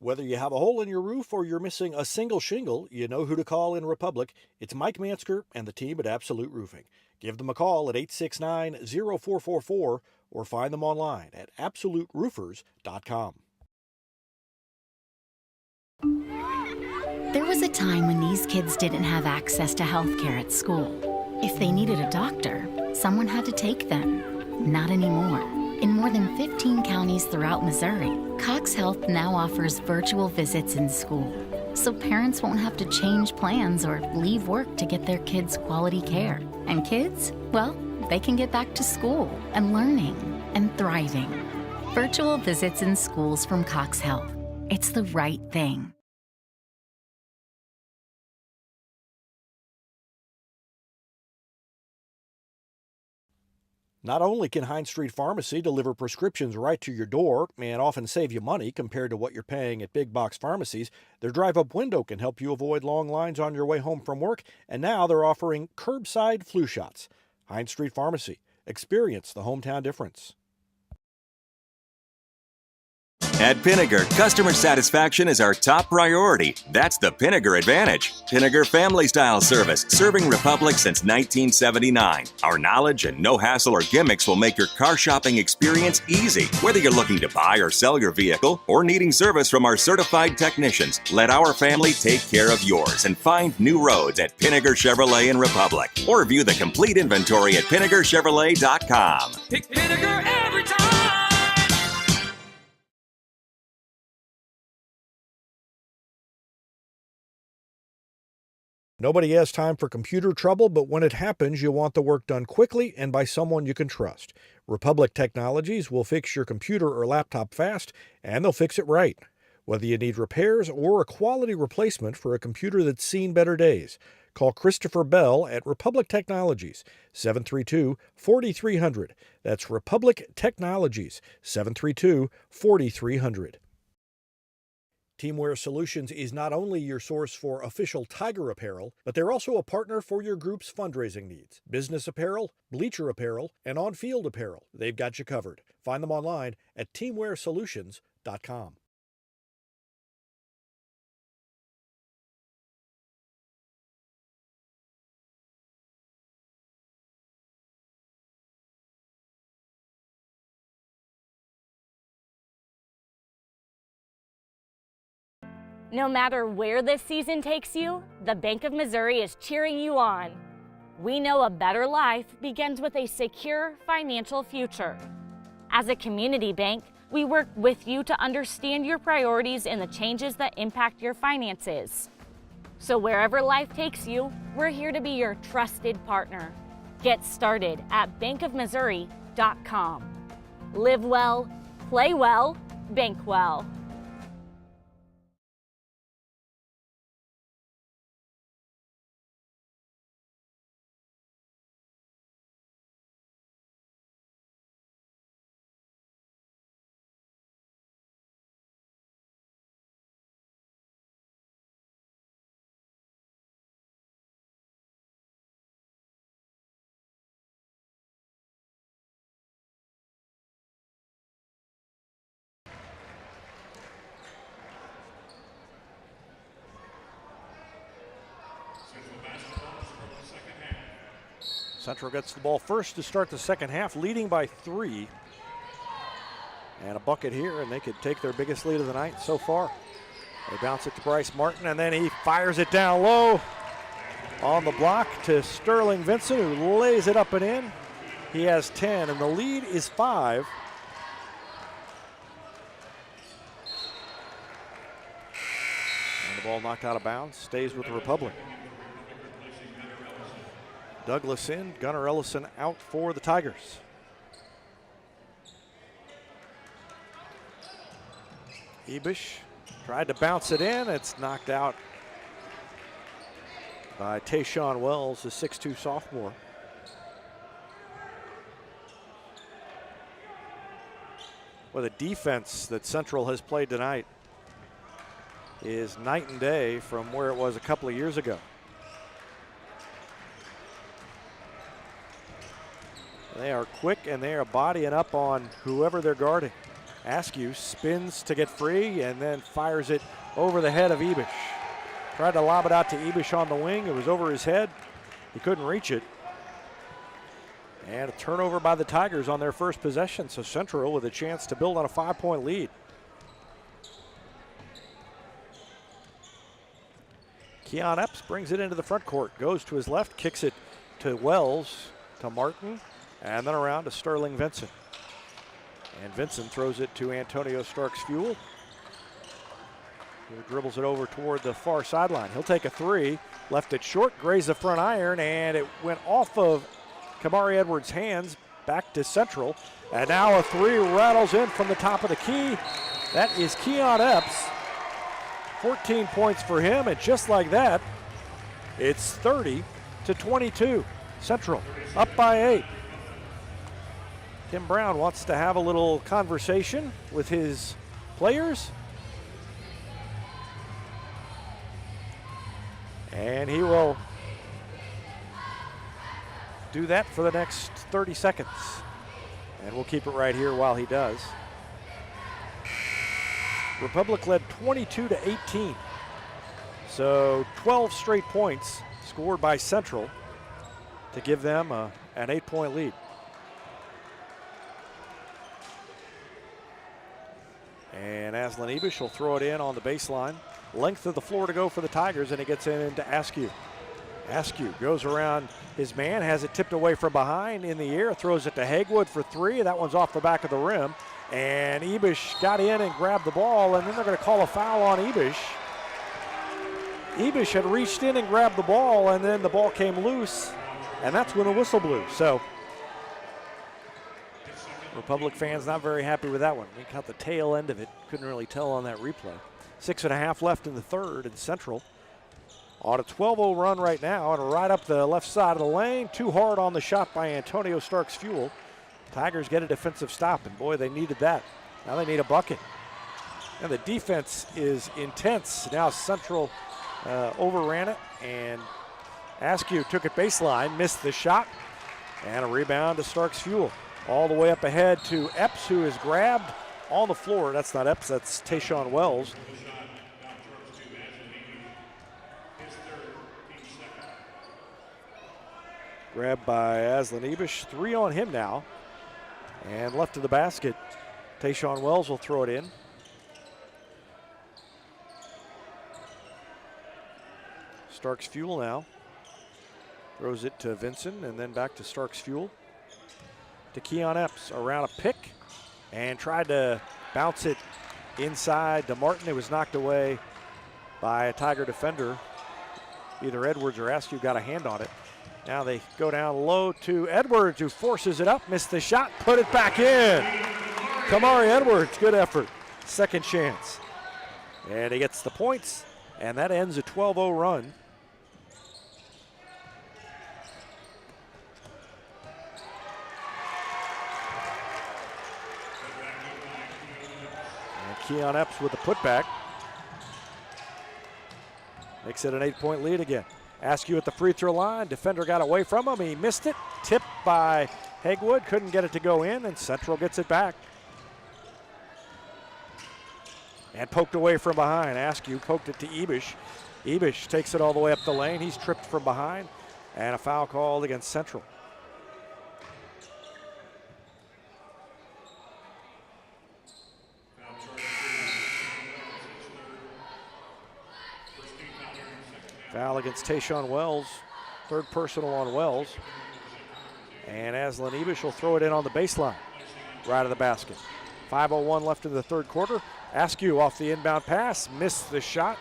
Whether you have a hole in your roof or you're missing a single shingle, you know who to call in Republic. It's Mike Mansker and the team at Absolute Roofing. Give them a call at 869-0444 or find them online at absoluteroofers.com. There was a time when these kids didn't have access to health care at school. If they needed a doctor, someone had to take them. Not anymore. In more than 15 counties throughout Missouri, Cox Health now offers virtual visits in school, so parents won't have to change plans or leave work to get their kids quality care. And kids, well, they can get back to school and learning and thriving. Virtual visits in schools from Cox Health. It's the right thing. Not only can Hines Street Pharmacy deliver prescriptions right to your door and often save you money compared to what you're paying at big box pharmacies, their drive-up window can help you avoid long lines on your way home from work, and now they're offering curbside flu shots. Hines Street Pharmacy. Experience the hometown difference. At Pinnager, customer satisfaction is our top priority. That's the Pinnager advantage. Pinnager Family Style Service, serving Republic since 1979. Our knowledge and no hassle or gimmicks will make your car shopping experience easy. Whether you're looking to buy or sell your vehicle or needing service from our certified technicians, let our family take care of yours and find new roads at Pinnager Chevrolet in Republic. Or view the complete inventory at PinnagerChevrolet.com. Pick Pinnager every time. Nobody has time for computer trouble, but when it happens, you want the work done quickly and by someone you can trust. Republic Technologies will fix your computer or laptop fast, and they'll fix it right. Whether you need repairs or a quality replacement for a computer that's seen better days, call Christopher Bell at Republic Technologies, 732-4300. That's Republic Technologies, 732-4300. Teamwear Solutions is not only your source for official Tiger apparel, but they're also a partner for your group's fundraising needs. Business apparel, bleacher apparel, and on-field apparel. They've got you covered. Find them online at teamwearsolutions.com. No matter where this season takes you, the Bank of Missouri is cheering you on. We know a better life begins with a secure financial future. As a community bank, we work with you to understand your priorities and the changes that impact your finances. So wherever life takes you, we're here to be your trusted partner. Get started at bankofmissouri.com. Live well, play well, bank well. Central gets the ball first to start the second half, leading by 3. And a bucket here, and they could take their biggest lead of the night so far. They bounce it to Bryce Martin, and then he fires it down low on the block to Sterling Vincent, who lays it up and in. He has 10, and the lead is 5. And the ball knocked out of bounds, stays with the Republic. Douglas in, Gunnar Ellison out for the Tigers. Ebish tried to bounce it in. It's knocked out by Tayshawn Wells, the 6'2 sophomore. Well, the defense that Central has played tonight is night and day from where it was a couple of years ago. They are quick and they are bodying up on whoever they're guarding. Askew spins to get free and then fires it over the head of Ebish. Tried to lob it out to Ebish on the wing. It was over his head. He couldn't reach it. And a turnover by the Tigers on their first possession. So Central with a chance to build on a 5-point lead. Keon Epps brings it into the front court. Goes to his left, kicks it to Wells, to Martin, and then around to Sterling Vincent. And Vincent throws it to Antonio Starks-Fuel, who dribbles it over toward the far sideline. He'll take a 3, left it short, grazed the front iron, and it went off of Kamari Edwards' hands back to Central. And now a 3 rattles in from the top of the key. That is Keon Epps. 14 points for him, and just like that, it's 30-22. Central up by 8. Tim Brown wants to have a little conversation with his players. And he will do that for the next 30 seconds. And we'll keep it right here while he does. Republic led 22-18. So 12 straight points scored by Central to give them an 8-point lead. And Aslan Ebish will throw it in on the baseline. Length of the floor to go for the Tigers, and it gets into Askew. Askew goes around his man, has it tipped away from behind in the air, throws it to Hagwood for 3. That one's off the back of the rim. And Ebish got in and grabbed the ball, and then they're going to call a foul on Ebish. Ebish had reached in and grabbed the ball, and then the ball came loose, and that's when the whistle blew. So Republic fans not very happy with that one. We caught the tail end of it. Couldn't really tell on that replay. 6.5 left in the third, and Central on a 12-0 run right now, and right up the left side of the lane. Too hard on the shot by Antonio Starks-Fuel. Tigers get a defensive stop, and boy, they needed that. Now they need a bucket. And the defense is intense. Now Central overran it, and Askew took it baseline, missed the shot, and a rebound to Starks-Fuel. All the way up ahead to Epps, who is grabbed on the floor. That's not Epps, that's Tayshawn Wells. Grabbed by Aslan Ebish. 3 on him now. And left to the basket. Tayshawn Wells will throw it in. Starks-Fuel now. Throws it to Vincent and then back to Starks-Fuel. To Keon Epps around a pick and tried to bounce it inside to Martin. It was knocked away by a Tiger defender. Either Edwards or Askew got a hand on it. Now they go down low to Edwards, who forces it up, missed the shot, put it back in. Kamari Edwards, good effort. Second chance. And he gets the points, and that ends a 12-0 run. Keon Epps with the putback. Makes it an 8-point lead again. Askew at the free throw line. Defender got away from him. He missed it. Tipped by Hagwood. Couldn't get it to go in, and Central gets it back. And poked away from behind. Askew poked it to Ebish. Ebish takes it all the way up the lane. He's tripped from behind. And a foul called against Central. Foul against Tayshawn Wells. Third personal on Wells. And Aslan Ibish will throw it in on the baseline, right of the basket. 5:01 left in the third quarter. Askew off the inbound pass, missed the shot.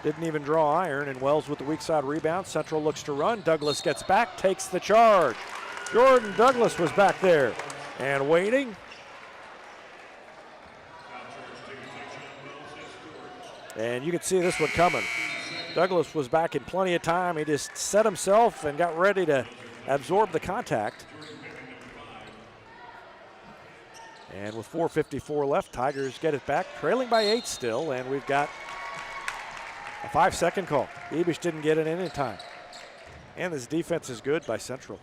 Didn't even draw iron, and Wells with the weak side rebound. Central looks to run. Douglas gets back, takes the charge. Jordan Douglas was back there and waiting. And you could see this one coming. Douglas was back in plenty of time. He just set himself and got ready to absorb the contact. And with 4:54 left, Tigers get it back, trailing by 8 still, and we've got a 5-second call. Ibish didn't get it in time. And this defense is good by Central.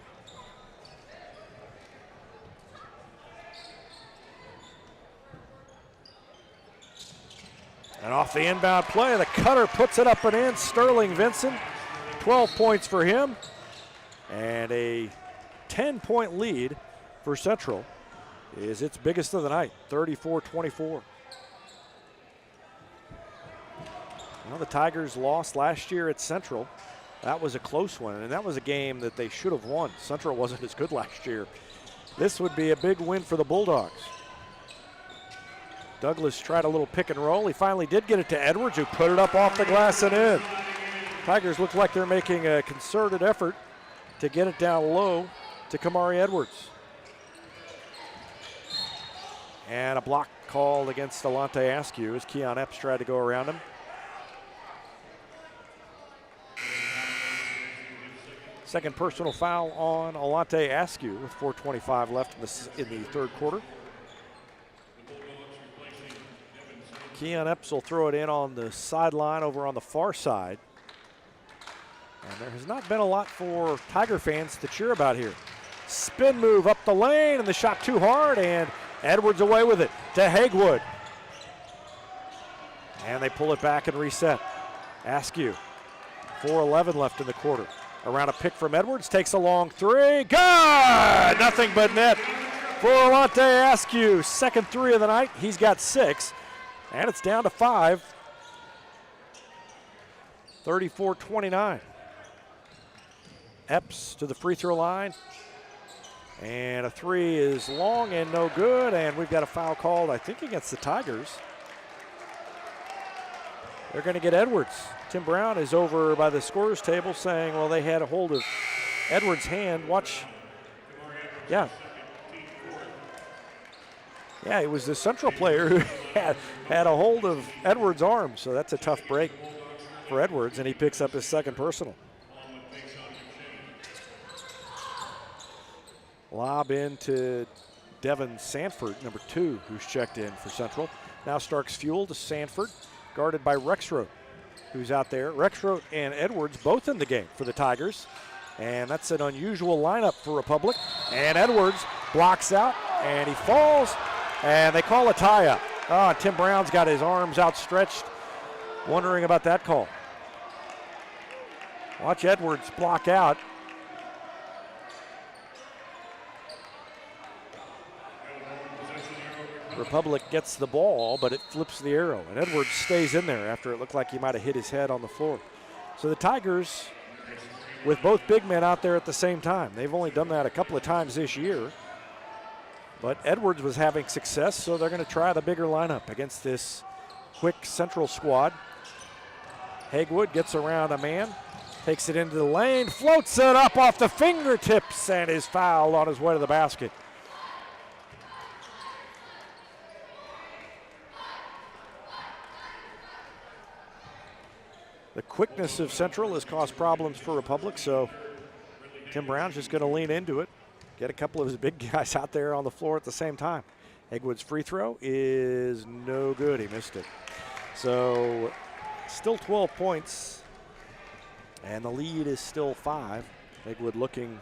And off the inbound play, the cutter puts it up and in. Sterling Vincent, 12 points for him. And a 10-point lead for Central is its biggest of the night, 34-24. Well, the Tigers lost last year at Central. That was a close one, and that was a game that they should have won. Central wasn't as good last year. This would be a big win for the Bulldogs. Douglas tried a little pick and roll. He finally did get it to Edwards, who put it up off the glass and in. Tigers look like they're making a concerted effort to get it down low to Kamari Edwards. And a block called against Alante Askew as Keon Epps tried to go around him. Second personal foul on Alante Askew with 4:25 left in the third quarter. Keon Epps will throw it in on the sideline over on the far side. And there has not been a lot for Tiger fans to cheer about here. Spin move up the lane, and the shot too hard, and Edwards away with it to Hagewood. And they pull it back and reset. Askew, 4:11 left in the quarter. Around a pick from Edwards, takes a long three. Good! Nothing but net for Alante Askew. Second three of the night. He's got 6, and it's down to 5. 34-29. Epps to the free throw line. And a three is long and no good, and we've got a foul called, I think, against the Tigers. They're going to get Edwards. Tim Brown is over by the scorer's table saying, well, they had a hold of Edwards' hand. Watch. Yeah. Yeah, it was the Central player who had a hold of Edwards' arm, so that's a tough break for Edwards, and he picks up his second personal. Lob into Devin Sanford, number 2, who's checked in for Central. Now Starks Fuel to Sanford, guarded by Rexroth, who's out there. Rexroth and Edwards both in the game for the Tigers. And that's an unusual lineup for Republic. And Edwards blocks out, and he falls, and they call a tie-up. Oh, Tim Brown's got his arms outstretched, wondering about that call. Watch Edwards block out. Republic gets the ball, but it flips the arrow, and Edwards stays in there after it looked like he might have hit his head on the floor. So the Tigers, with both big men out there at the same time, they've only done that a couple of times this year, but Edwards was having success, so they're going to try the bigger lineup against this quick Central squad. Hagewood gets around a man, takes it into the lane, floats it up off the fingertips, and is fouled on his way to the basket. The quickness of Central has caused problems for Republic, so Tim Brown's just going to lean into it, get a couple of his big guys out there on the floor at the same time. Hagewood's free throw is no good. He missed it. So still 12 points, and the lead is still 5. Hagewood looking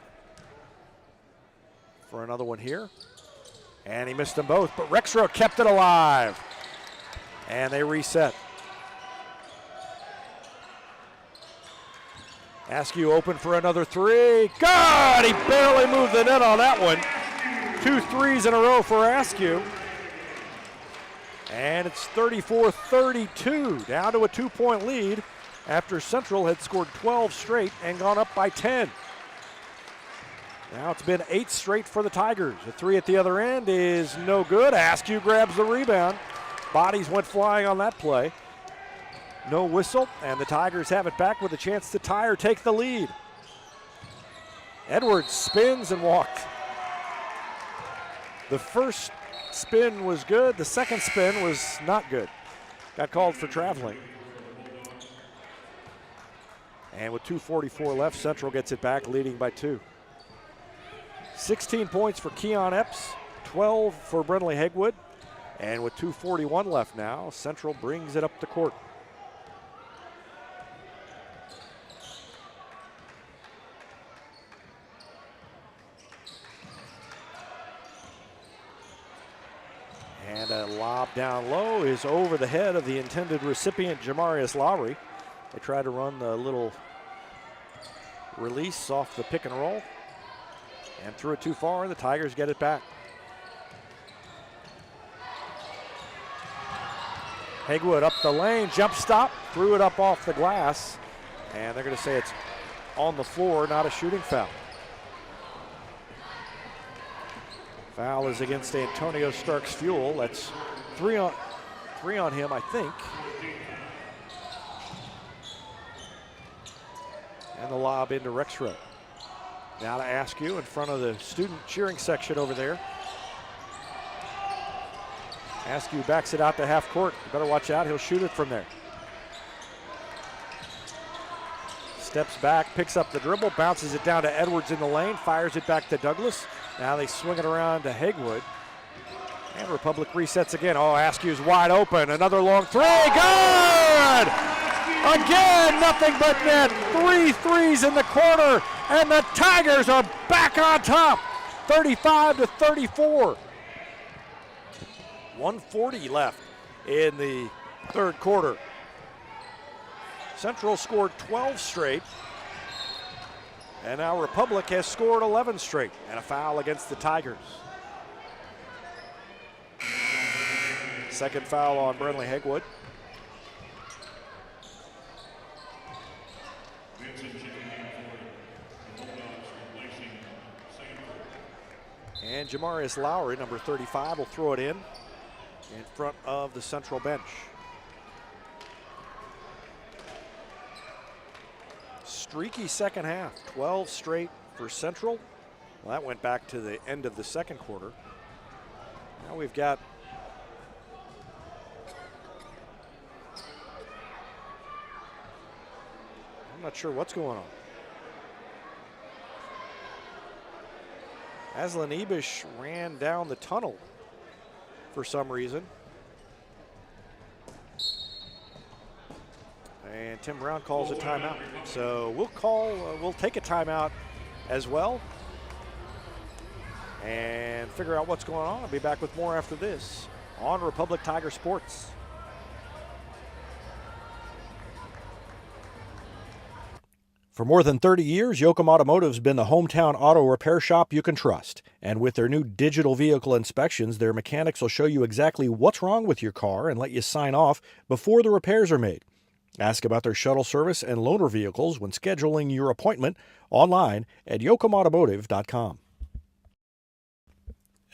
for another one here, and he missed them both, but Rexroth kept it alive, and they reset. Askew open for another three. God, he barely moved the net on that one. 2 threes in a row for Askew. And it's 34-32, down to a 2-point lead after Central had scored 12 straight and gone up by 10. Now it's been 8 straight for the Tigers. A 3 at the other end is no good. Askew grabs the rebound. Bodies went flying on that play. No whistle, and the Tigers have it back with a chance to tie or take the lead. Edwards spins and walked. The first spin was good. The second spin was not good. Got called for traveling. And with 2:44 left, Central gets it back, leading by 2. 16 points for Keon Epps, 12 for Brentley Hegwood. And with 2:41 left now, Central brings it up the court. And a lob down low is over the head of the intended recipient, Jamarius Lowry. They try to run the little release off the pick and roll. And threw it too far, the Tigers get it back. Hegwood up the lane, jump stop, threw it up off the glass. And they're going to say it's on the floor, not a shooting foul. Foul is against Antonio Starks-Fuel. That's three on him, I think. And the lob into Rexroth. Now to Askew in front of the student cheering section over there. Askew backs it out to half court. You better watch out, he'll shoot it from there. Steps back, picks up the dribble, bounces it down to Edwards in the lane, fires it back to Douglas. Now they swing it around to Hegwood. And Republic resets again. Oh, Askew's wide open. Another long three. Good! Again, nothing but net. 3 threes in the quarter, and the Tigers are back on top. 35-34. 1:40 left in the third quarter. Central scored 12 straight. And now Republic has scored 11 straight, and a foul against the Tigers. Second foul on Brentley Hegwood. And Jamarius Lowry, number 35, will throw it in front of the Central bench. Streaky second half, 12 straight for Central. Well, that went back to the end of the second quarter. Now we've got I'm not sure what's going on. Aslan Ibish ran down the tunnel for some reason. And Tim Brown calls a timeout. So we'll take a timeout as well and figure out what's going on. I'll be back with more after this on Republic Tiger Sports. For more than 30 years, Yoakum Automotive's been the hometown auto repair shop you can trust. And with their new digital vehicle inspections, their mechanics will show you exactly what's wrong with your car and let you sign off before the repairs are made. Ask about their shuttle service and loaner vehicles when scheduling your appointment online at yoakumautomotive.com.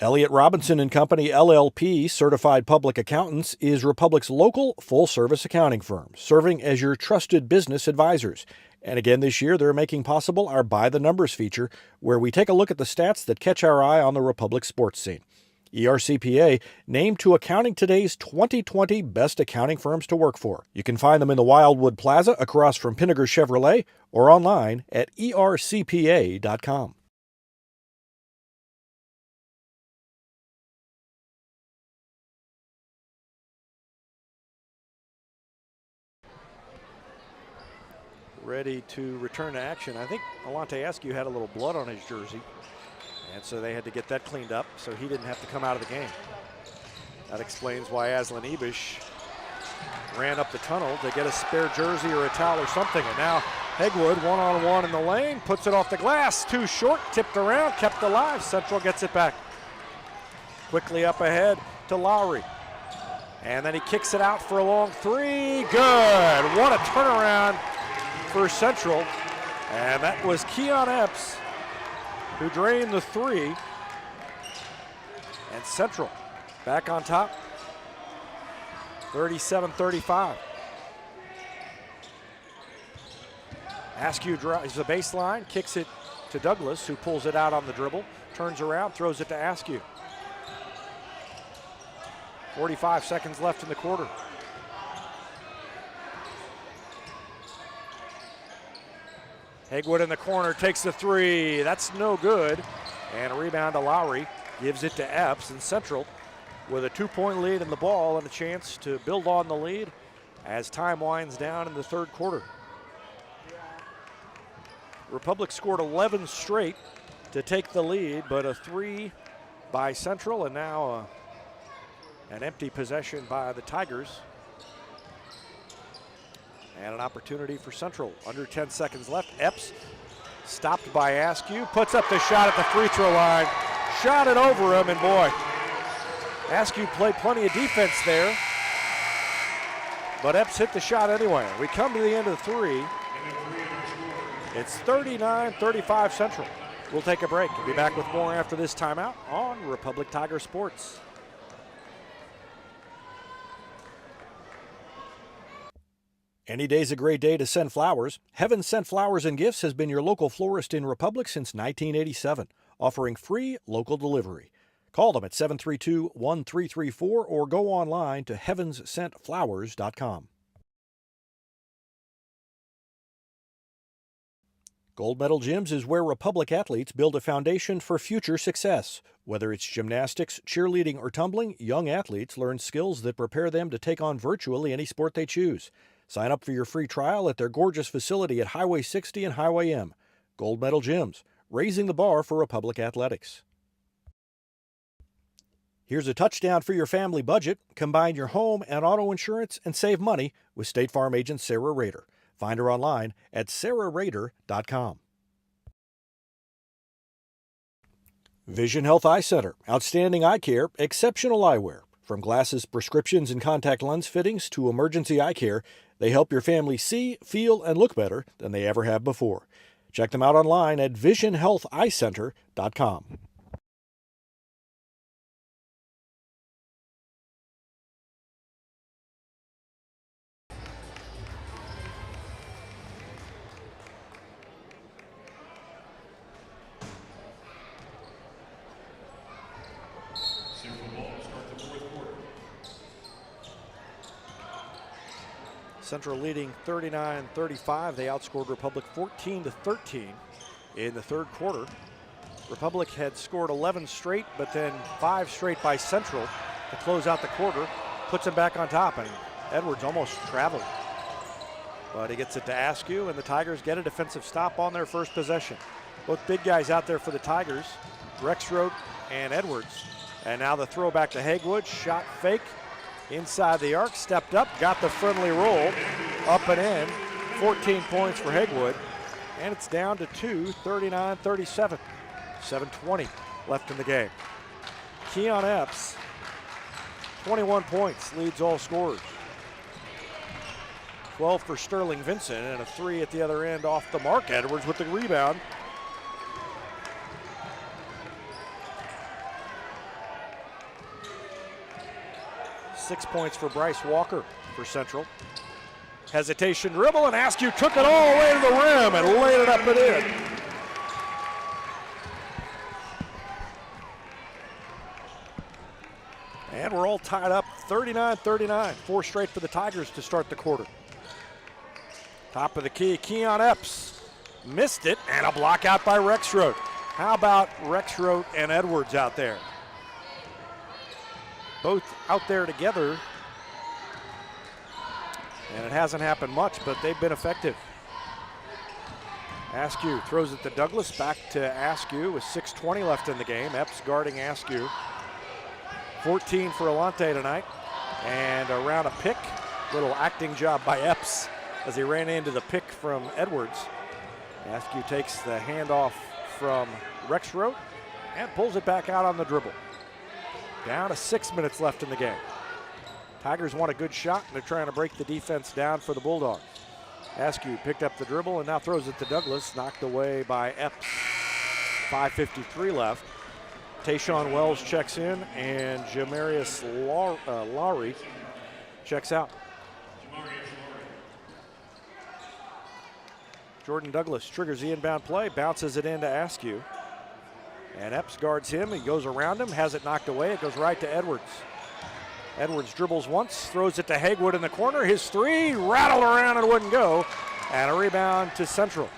Elliott Robinson and Company, LLP, Certified Public Accountants, is Republic's local full-service accounting firm, serving as your trusted business advisors. And again this year, they're making possible our By the Numbers feature, where we take a look at the stats that catch our eye on the Republic sports scene. ERCPA named to Accounting Today's 2020 Best Accounting Firms to Work For. You can find them in the Wildwood Plaza across from Pinnager Chevrolet or online at ercpa.com. Ready to return to action. I think Alante Askew had a little blood on his jersey, and so they had to get that cleaned up so he didn't have to come out of the game. That explains why Aslan Ibish ran up the tunnel to get a spare jersey or a towel or something. And now Hegwood one-on-one in the lane, puts it off the glass, too short, tipped around, kept alive. Central gets it back. Quickly up ahead to Lowry. And then he kicks it out for a long three. Good. What a turnaround for Central. And that was Keon Epps who drained the three. And Central back on top, 37-35. Askew drives the baseline, kicks it to Douglas, who pulls it out on the dribble, turns around, throws it to Askew. 45 seconds left in the quarter. Hegwood in the corner takes the three. That's no good. And a rebound to Lowry. Gives it to Epps, and Central with a 2-point lead in the ball and a chance to build on the lead as time winds down in the third quarter. Republic scored 11 straight to take the lead, but a three by Central, and now an empty possession by the Tigers. And an opportunity for Central. Under 10 seconds left. Epps stopped by Askew, puts up the shot at the free throw line. Shot it over him, and boy, Askew played plenty of defense there, but Epps hit the shot anyway. We come to the end of the three. It's 39-35 Central. We'll take a break and be back with more after this timeout on Republic Tiger Sports. Any day's a great day to send flowers. Heaven Sent Flowers and Gifts has been your local florist in Republic since 1987. Offering free local delivery. Call them at 732-1334 or go online to heavenssentflowers.com. Gold Medal Gyms is where Republic athletes build a foundation for future success. Whether it's gymnastics, cheerleading, or tumbling, young athletes learn skills that prepare them to take on virtually any sport they choose. Sign up for your free trial at their gorgeous facility at Highway 60 and Highway M. Gold Medal Gyms. Raising the bar for Republic athletics. Here's a touchdown for your family budget. Combine your home and auto insurance and save money with State Farm agent Sarah Rader. Find her online at sarahrader.com. Vision Health Eye Center. Outstanding eye care, exceptional eyewear. From glasses, prescriptions, and contact lens fittings to emergency eye care, they help your family see, feel, and look better than they ever have before. Check them out online at visionhealtheyecenter.com. Central leading 39-35. They outscored Republic 14-13 in the third quarter. Republic had scored 11 straight, but then 5 straight by Central to close out the quarter. Puts him back on top, and Edwards almost traveled. But he gets it to Askew, and the Tigers get a defensive stop on their first possession. Both big guys out there for the Tigers, Rexroth and Edwards. And now the throwback to Hegwood, shot fake. Inside the arc, stepped up, got the friendly roll, up and in. 14 points for Hegwood, and it's down to 2, 39-37. 7:20 left in the game. Keon Epps, 21 points, leads all scorers. 12 for Sterling Vincent, and a 3 at the other end off the mark. Edwards with the rebound. Six points for Bryce Walker for Central. Hesitation dribble, and Askew took it all the way to the rim and laid it up and in. And we're all tied up 39-39. 4 straight for the Tigers to start the quarter. Top of the key, Keon Epps missed it, and a block out by Rexroth. How about Rexroth and Edwards out there? Both out there together, and it hasn't happened much, but they've been effective. Askew throws it to Douglas, back to Askew with 6:20 left in the game. Epps guarding Askew. 14 for Alante tonight, and around a pick. Little acting job by Epps as he ran into the pick from Edwards. Askew takes the handoff from Rexroth and pulls it back out on the dribble. Down to 6 minutes left in the game. Tigers want a good shot, and they're trying to break the defense down for the Bulldogs. Askew picked up the dribble and now throws it to Douglas, knocked away by Epps. 5:53 left. Tayshawn Wells checks in, and Jamarius Lowry checks out. Jordan Douglas triggers the inbound play, bounces it into Askew. And Epps guards him. He goes around him, has it knocked away. It goes right to Edwards. Edwards dribbles once, throws it to Hagwood in the corner. His three rattled around and wouldn't go. And a rebound to Central.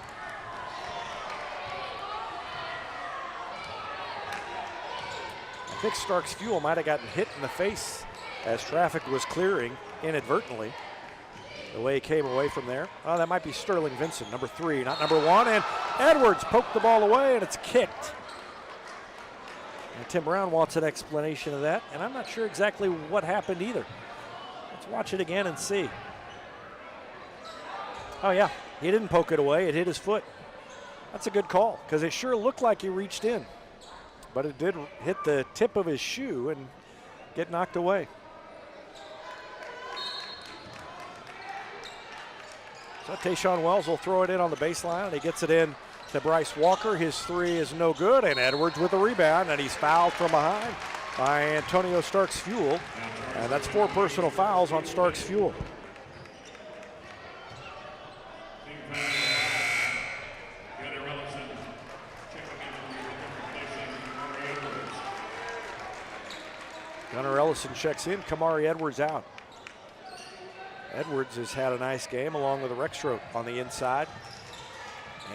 I think Stark's Fuel might have gotten hit in the face as traffic was clearing inadvertently. The way he came away from there. Oh, that might be Sterling Vincent, number 3, not number 1. And Edwards poked the ball away, and it's kicked. And Tim Brown wants an explanation of that, and I'm not sure exactly what happened either. Let's watch it again and see. Oh, yeah, he didn't poke it away. It hit his foot. That's a good call, because it sure looked like he reached in. But it did hit the tip of his shoe and get knocked away. So Tayshawn Wells will throw it in on the baseline, and he gets it in to Bryce Walker. His three is no good, and Edwards with the rebound, and he's fouled from behind by Antonio Starks Fuel. And that's 4 personal fouls on Starks Fuel. Gunnar Ellison checks in, Kamari Edwards out. Edwards has had a nice game along with Rexroth on the inside.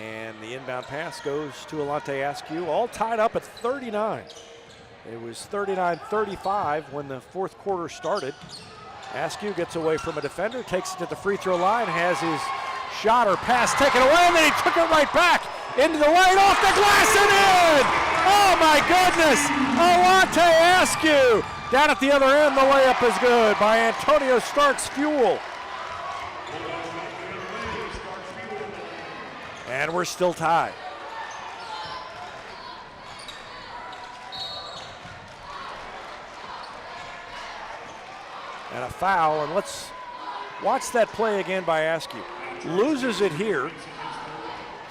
And the inbound pass goes to Alante Askew, all tied up at 39. It was 39-35 when the fourth quarter started. Askew gets away from a defender, takes it to the free throw line, has his shot or pass taken away, and then he took it right back into the lane, off the glass and in! Oh my goodness! Alante Askew! Down at the other end, the layup is good by Antonio Starks Fuel. And we're still tied. And a foul, and let's watch that play again by Askew. Loses it here,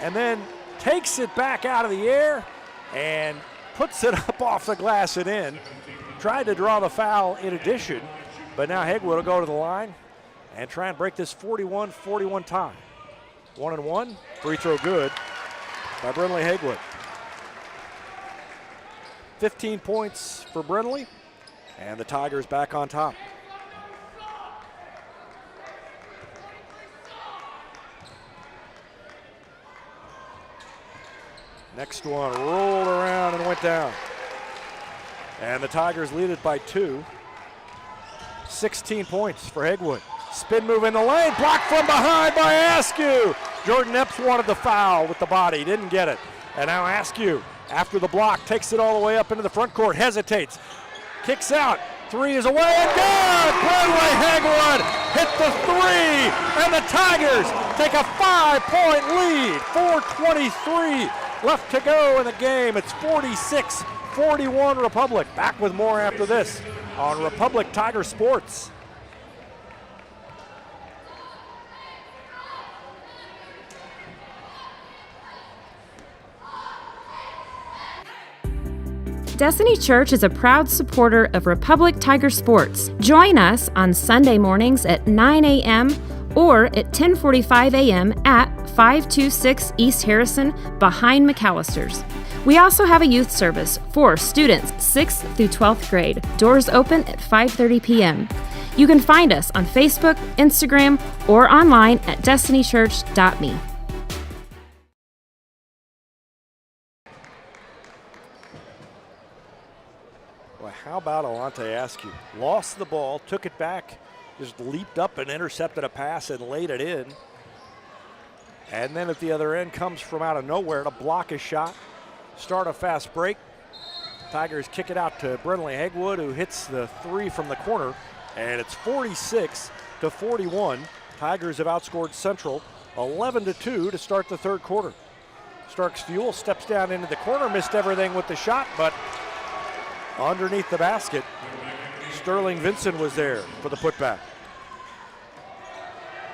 and then takes it back out of the air and puts it up off the glass and in. Tried to draw the foul in addition, but now Hagwood will go to the line and try and break this 41-41 tie. 1-1, free throw good by Brindley Hagwood. 15 points for Brindley, and the Tigers back on top. Next one rolled around and went down. And the Tigers lead it by 2. 16 points for Hagwood. Spin move in the lane, blocked from behind by Askew. Jordan Epps wanted the foul with the body, didn't get it. And now Askew, after the block, takes it all the way up into the front court, hesitates, kicks out, 3 is away and good! Brindley Hagwood hit the 3, and the Tigers take a 5-point lead. 4:23 left to go in the game. It's 46-41 Republic. Back with more after this on Republic Tiger Sports. Destiny Church is a proud supporter of Republic Tiger Sports. Join us on Sunday mornings at 9 a.m. or at 10:45 a.m. at 526 East Harrison behind McAllister's. We also have a youth service for students 6th through 12th grade. Doors open at 5:30 p.m. You can find us on Facebook, Instagram, or online at destinychurch.me. Well, how about Alante Askew? Lost the ball, took it back, just leaped up and intercepted a pass and laid it in. And then at the other end comes from out of nowhere to block a shot, start a fast break. Tigers kick it out to Brindley Hagwood, who hits the 3 from the corner, and it's 46-41. Tigers have outscored Central 11-2 to start the third quarter. Starks Fuel steps down into the corner, missed everything with the shot, but underneath the basket. Sterling Vinson was there for the putback.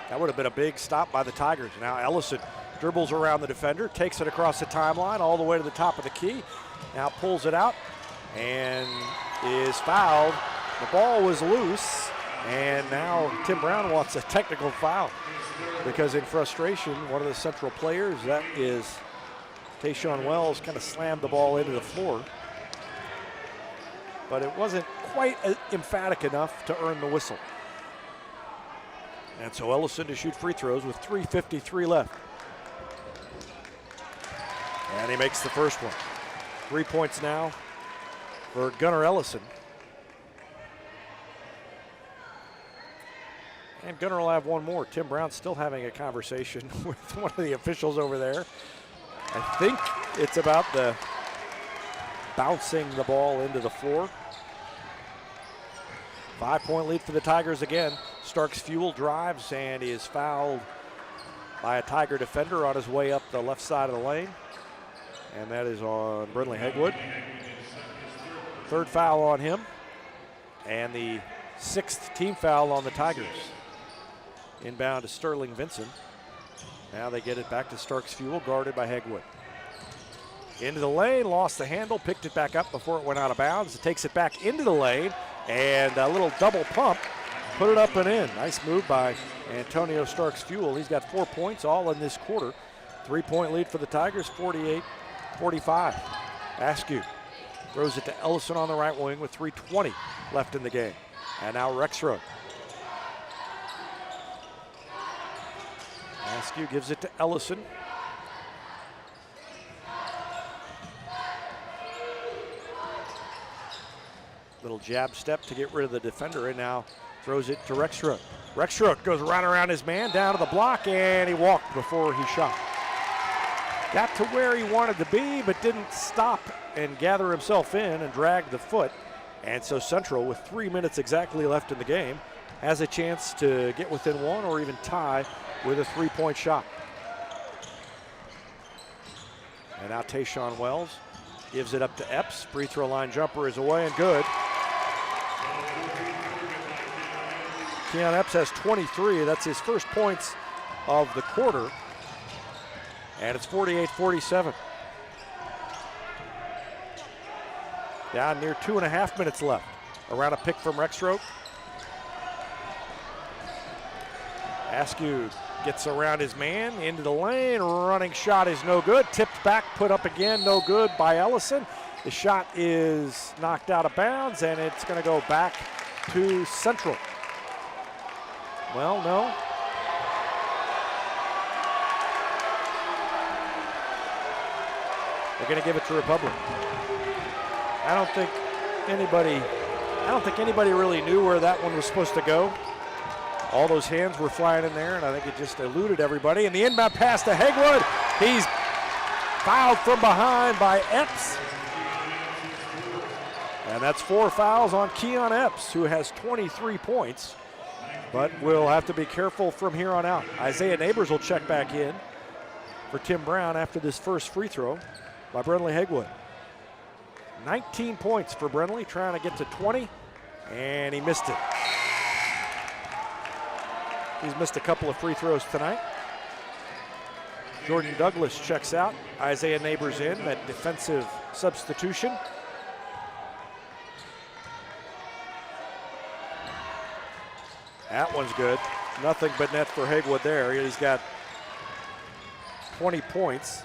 That would have been a big stop by the Tigers. Now Ellison dribbles around the defender, takes it across the timeline all the way to the top of the key. Now pulls it out and is fouled. The ball was loose, and now Tim Brown wants a technical foul because in frustration, one of the Central players, that is Tayshawn Wells, kind of slammed the ball into the floor. But it wasn't quite emphatic enough to earn the whistle. And so Ellison to shoot free throws with 3:53 left. And he makes the first one. 3 points now for Gunnar Ellison. And Gunnar will have one more. Tim Brown still having a conversation with one of the officials over there. I think it's about the bouncing the ball into the floor. 5-point lead for the Tigers again. Starks Fuel drives and is fouled by a Tiger defender on his way up the left side of the lane. And that is on Brentley Hegwood. Third foul on him. And the 6th team foul on the Tigers. Inbound to Sterling Vinson. Now they get it back to Starks Fuel, guarded by Hegwood. Into the lane, lost the handle, picked it back up before it went out of bounds. It takes it back into the lane, and a little double pump, put it up and in. Nice move by Antonio Starks Fuel. He's got 4 points all in this quarter. 3-point lead for the Tigers, 48-45. Askew throws it to Ellison on the right wing with 3:20 left in the game. And now Rexroad. Askew gives it to Ellison. Little jab step to get rid of the defender, and now throws it to Rexroad. Rexroad goes right around his man, down to the block, and he walked before he shot. Got to where he wanted to be, but didn't stop and gather himself in and drag the foot. And so Central, with 3 minutes exactly left in the game, has a chance to get within one or even tie with a 3-point shot. And now Tayshawn Wells gives it up to Epps. Free throw line jumper is away and good. Keon Epps has 23. That's his first points of the quarter. And it's 48-47. Down near 2.5 minutes left. Around a pick from Rexroad. Askew gets around his man, into the lane, running shot is no good. Tipped back, put up again, no good by Ellison. The shot is knocked out of bounds, and it's going to go back to Central. Well, no. They're going to give it to Republic. I don't think anybody really knew where that one was supposed to go. All those hands were flying in there, and I think it just eluded everybody. And the inbound pass to Hegwood. He's fouled from behind by Epps. And that's 4 fouls on Keon Epps, who has 23 points. But we'll have to be careful from here on out. Isaiah Neighbors will check back in for Tim Brown after this first free throw by Brentley Hegwood. 19 points for Brentley, trying to get to 20, and he missed it. He's missed a couple of free throws tonight. Jordan Douglas checks out. Isaiah Neighbors in, that defensive substitution. That one's good. Nothing but net for Hegwood there. He's got 20 points,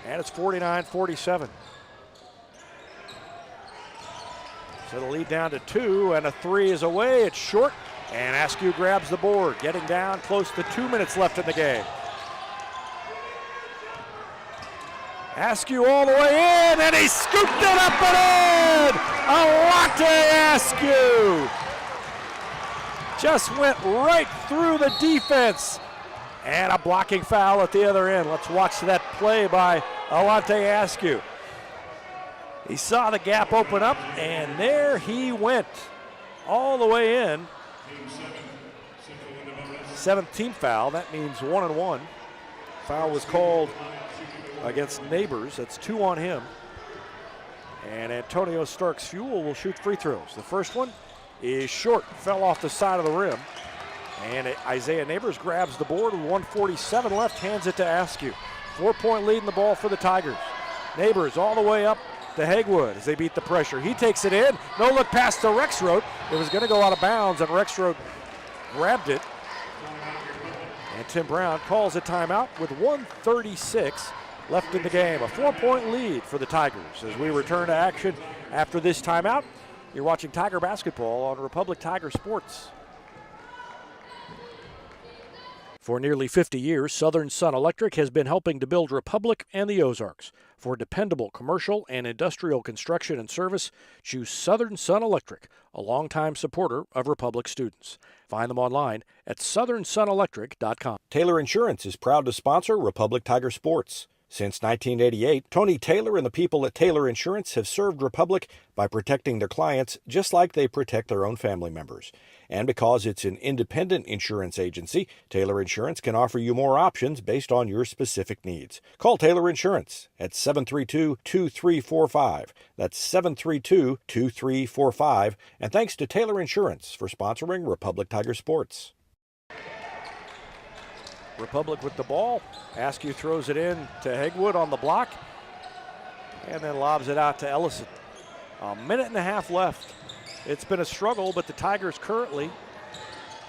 and it's 49-47. So the lead down to 2, and a 3 is away. It's short, and Askew grabs the board, getting down close to 2 minutes left in the game. Askew all the way in, and he scooped it up and in! Alante Askew just went right through the defense, and a blocking foul at the other end. Let's watch that play by Alante Askew. He saw the gap open up, and there he went all the way in. 17th foul, that means 1-and-1. Foul was called against Neighbors. That's 2 on him. And Antonio Starks Fuel will shoot free throws. The first one is short, fell off the side of the rim. And Isaiah Neighbors grabs the board with 1:47 left, hands it to Askew. 4-point lead in the ball for the Tigers. Neighbors all the way up to Hegwood as they beat the pressure. He takes it in, no look pass to Rexroth. It was going to go out of bounds, and Rexroth grabbed it. And Tim Brown calls a timeout with 1:36 left in the game. A 4-point lead for the Tigers as we return to action after this timeout. You're watching Tiger basketball on Republic Tiger Sports. For nearly 50 years, Southern Sun Electric has been helping to build Republic and the Ozarks. For dependable commercial and industrial construction and service, choose Southern Sun Electric, a longtime supporter of Republic students. Find them online at southernsunelectric.com. Taylor Insurance is proud to sponsor Republic Tiger Sports. Since 1988, Tony Taylor and the people at Taylor Insurance have served Republic by protecting their clients just like they protect their own family members. And because it's an independent insurance agency, Taylor Insurance can offer you more options based on your specific needs. Call Taylor Insurance at 732-2345. That's 732-2345. And thanks to Taylor Insurance for sponsoring Republic Tiger Sports. Republic with the ball. Askew throws it in to Hegwood on the block and then lobs it out to Ellison. A minute and a half left. It's been a struggle, but the Tigers currently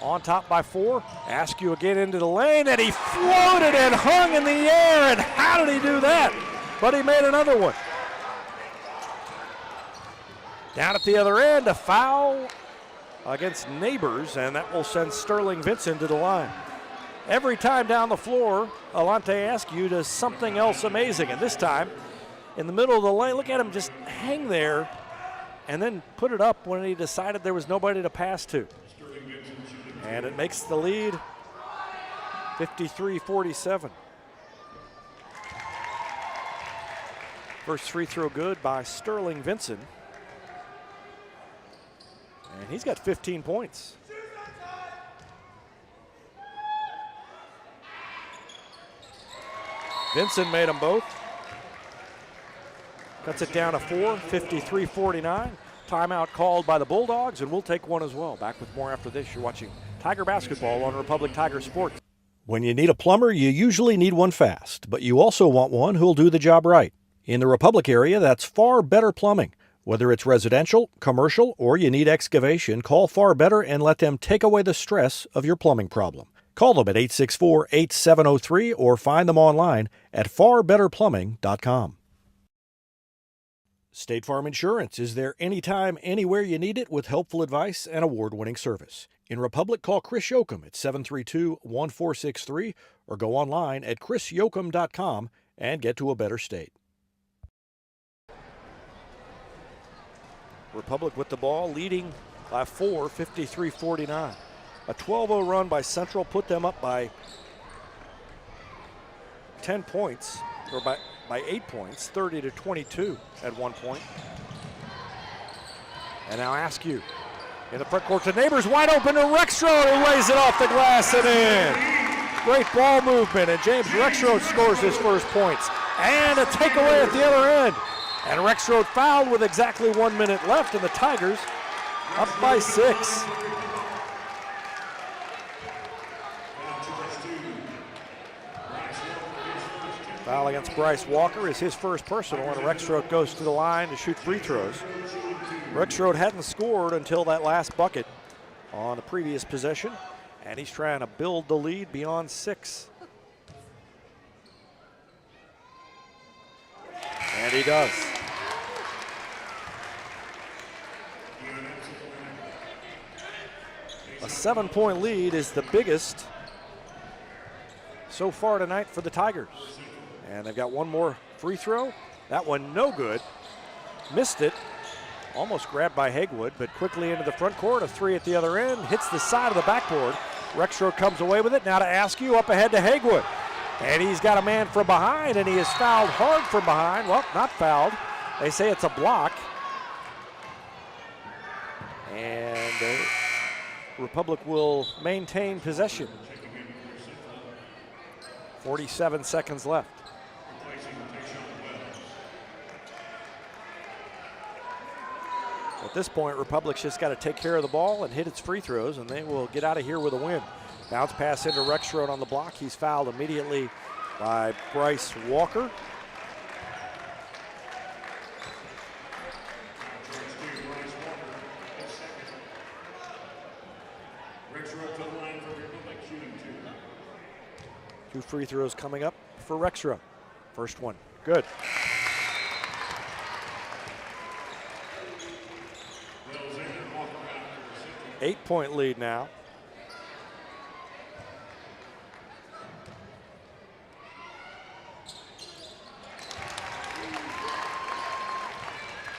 on top by 4. Askew again into the lane, and he floated and hung in the air, and how did he do that? But he made another one. Down at the other end, a foul against Neighbors, and that will send Sterling Vincent to the line. Every time down the floor, Alante Askew does something else amazing. And this time, in the middle of the lane, look at him just hang there and then put it up when he decided there was nobody to pass to. And it makes the lead 53-47. First free throw good by Sterling Vincent. And he's got 15 points. Vincent made them both. Cuts it down to 4, 53-49. Timeout called by the Bulldogs, and we'll take one as well. Back with more after this. You're watching Tiger basketball on Republic Tiger Sports. When you need a plumber, you usually need one fast, but you also want one who'll do the job right. In the Republic area, that's Far Better Plumbing. Whether it's residential, commercial, or you need excavation, call Far Better and let them take away the stress of your plumbing problem. Call them at 864-8703 or find them online at farbetterplumbing.com. State Farm Insurance is there anytime, anywhere you need it with helpful advice and award-winning service. In Republic, call Chris Yoakum at 732-1463 or go online at chrisyoakum.com and get to a better state. Republic with the ball, leading by 4, 53-49. A 12-0 run by Central put them up by 10 points, or by 8 points, 30-22 at one point. And now Askew in the front court to Neighbors, wide open to Rexroth, who lays it off the glass and in. Great ball movement, and James Rexroth scores his first points. And a takeaway at the other end. And Rexroth fouled with exactly 1 minute left, and the Tigers up by 6. Foul against Bryce Walker is his first personal, and Rexroth goes to the line to shoot free throws. Rexroth hadn't scored until that last bucket on the previous possession, and he's trying to build the lead beyond 6. And he does. A 7-point lead is the biggest so far tonight for the Tigers. And they've got one more free throw. That one no good. Missed it. Almost grabbed by Hegwood, but quickly into the front court. A 3 at the other end. Hits the side of the backboard. Rexroth comes away with it. Now to Askew, up ahead to Hegwood. And he's got a man from behind, and he is fouled hard from behind. Well, not fouled. They say it's a block. And Republic will maintain possession. 47 seconds left. The At this point, Republic's just got to take care of the ball and hit its free throws, and they will get out of here with a win. Bounce pass into Rexroad on the block. He's fouled immediately by Bryce Walker. Two free throws coming up for Rexroad. First one, good. Eight-point lead now.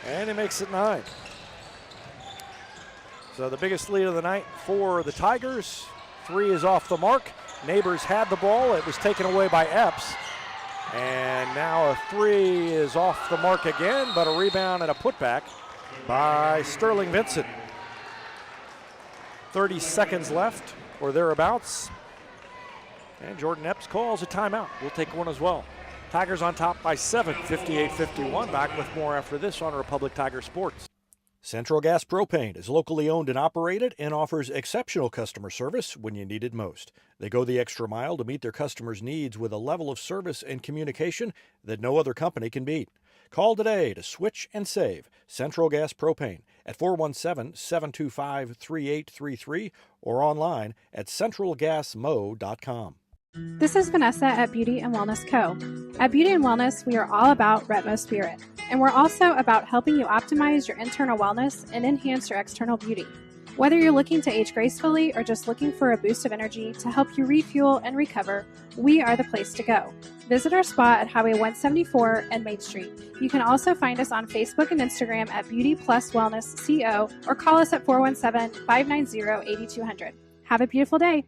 And he makes it 9. So the biggest lead of the night for the Tigers. 3 is off the mark. Neighbors had the ball. It was taken away by Epps. And now a 3 is off the mark again, but a rebound and a putback by Sterling Vincent. 30 seconds left or thereabouts. And Jordan Epps calls a timeout. We'll take one as well. Tigers on top by 7, 58-51. Back with more after this on Republic Tiger Sports. Central Gas Propane is locally owned and operated and offers exceptional customer service when you need it most. They go the extra mile to meet their customers' needs with a level of service and communication that no other company can beat. Call today to switch and save Central Gas Propane at 417-725-3833 or online at centralgasmo.com. This is Vanessa at Beauty and Wellness Co. At Beauty and Wellness, we are all about Retmo Spirit, and we're also about helping you optimize your internal wellness and enhance your external beauty. Whether you're looking to age gracefully or just looking for a boost of energy to help you refuel and recover, we are the place to go. Visit our spot at Highway 174 and Main Street. You can also find us on Facebook and Instagram at Beauty Plus Wellness CO or call us at 417-590-8200. Have a beautiful day.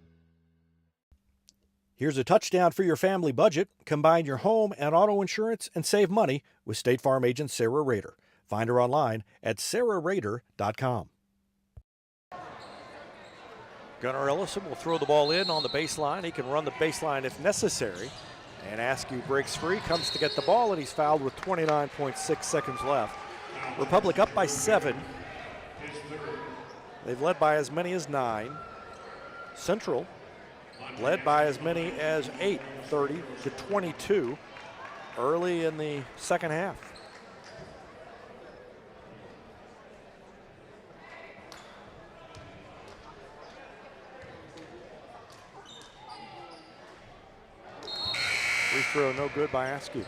Here's a touchdown for your family budget. Combine your home and auto insurance and save money with State Farm agent Sarah Rader. Find her online at sarahrader.com. Gunnar Ellison will throw the ball in on the baseline. He can run the baseline if necessary. And Askew breaks free, comes to get the ball, and he's fouled with 29.6 seconds left. Republic up by 7. They've led by as many as 9. Central led by as many as 8, 30-22 early in the second half. Free throw no good by Askew.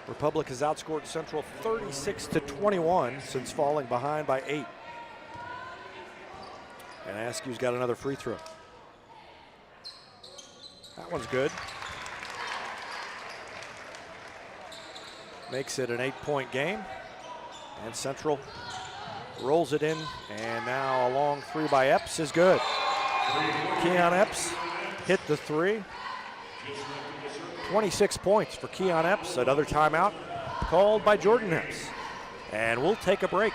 Republic has outscored Central 36-21 since falling behind by 8. And Askew's got another free throw. That one's good. Makes it an 8-point game. And Central rolls it in, and now a long 3 by Epps is good. Keon Epps hit the 3. 26 points for Keon Epps. Another timeout called by Jordan Epps. And we'll take a break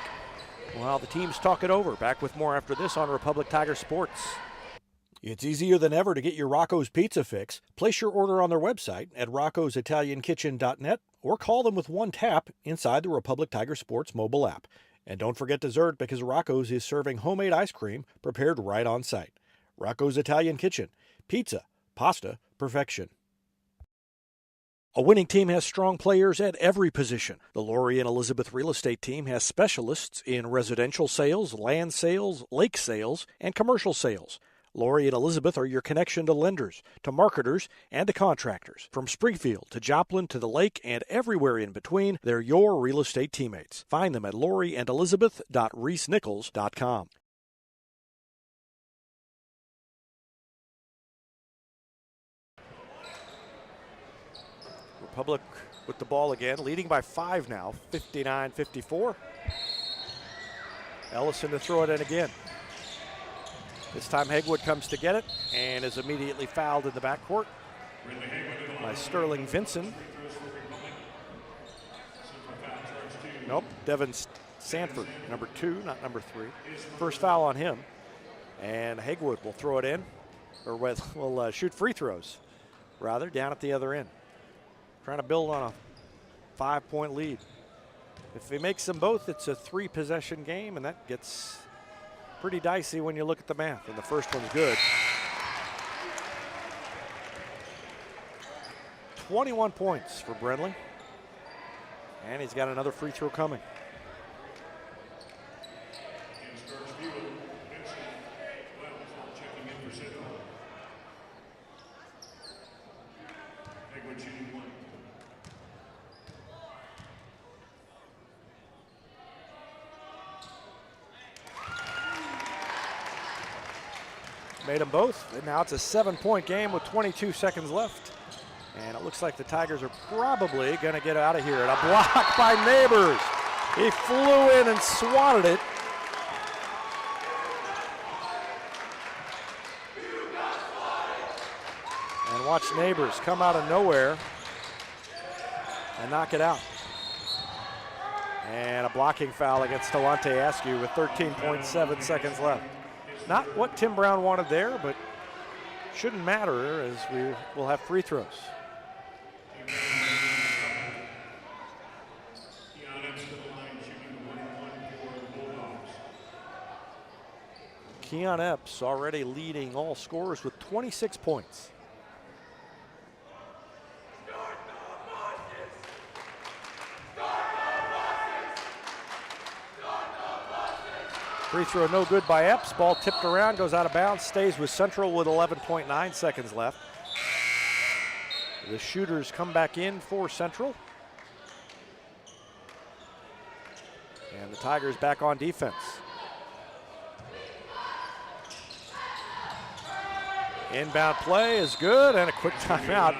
while the teams talk it over. Back with more after this on Republic Tiger Sports. It's easier than ever to get your Rocco's Pizza fix. Place your order on their website at roccositaliankitchen.net or call them with one tap inside the Republic Tiger Sports mobile app. And don't forget dessert, because Rocco's is serving homemade ice cream prepared right on site. Rocco's Italian Kitchen. Pizza, pasta, perfection. A winning team has strong players at every position. The Lori and Elizabeth Real Estate Team has specialists in residential sales, land sales, lake sales, and commercial sales. Lori and Elizabeth are your connection to lenders, to marketers, and to contractors. From Springfield to Joplin to the lake and everywhere in between, they're your real estate teammates. Find them at loriandelizabeth.reesnichols.com. Republic with the ball again, leading by 5 now, 59-54. Ellison to throw it in again. This time Hegwood comes to get it and is immediately fouled in the backcourt by Sterling Vincent. Nope, Devin Sanford, number 2, not number 3. First foul on him. And Hegwood will throw it in. or will shoot free throws, rather, down at the other end. Trying to build on a 5-point lead. If he makes them both, it's a 3-possession game, and that gets pretty dicey when you look at the math. And the first one's good. 21 points for Brenly. And he's got another free throw coming. Made them both, and now it's a 7-point game with 22 seconds left. And it looks like the Tigers are probably going to get out of here. And a block by Neighbors. He flew in and swatted it. And watch Neighbors come out of nowhere and knock it out. And a blocking foul against Delonte Askew with 13.7 seconds left. Not what Tim Brown wanted there, but shouldn't matter as we will have free throws. Keon Epps already leading all scorers with 26 points. Free throw no good by Epps. Ball tipped around, goes out of bounds, stays with Central with 11.9 seconds left. The shooters come back in for Central. And the Tigers back on defense. Inbound play is good, and a quick timeout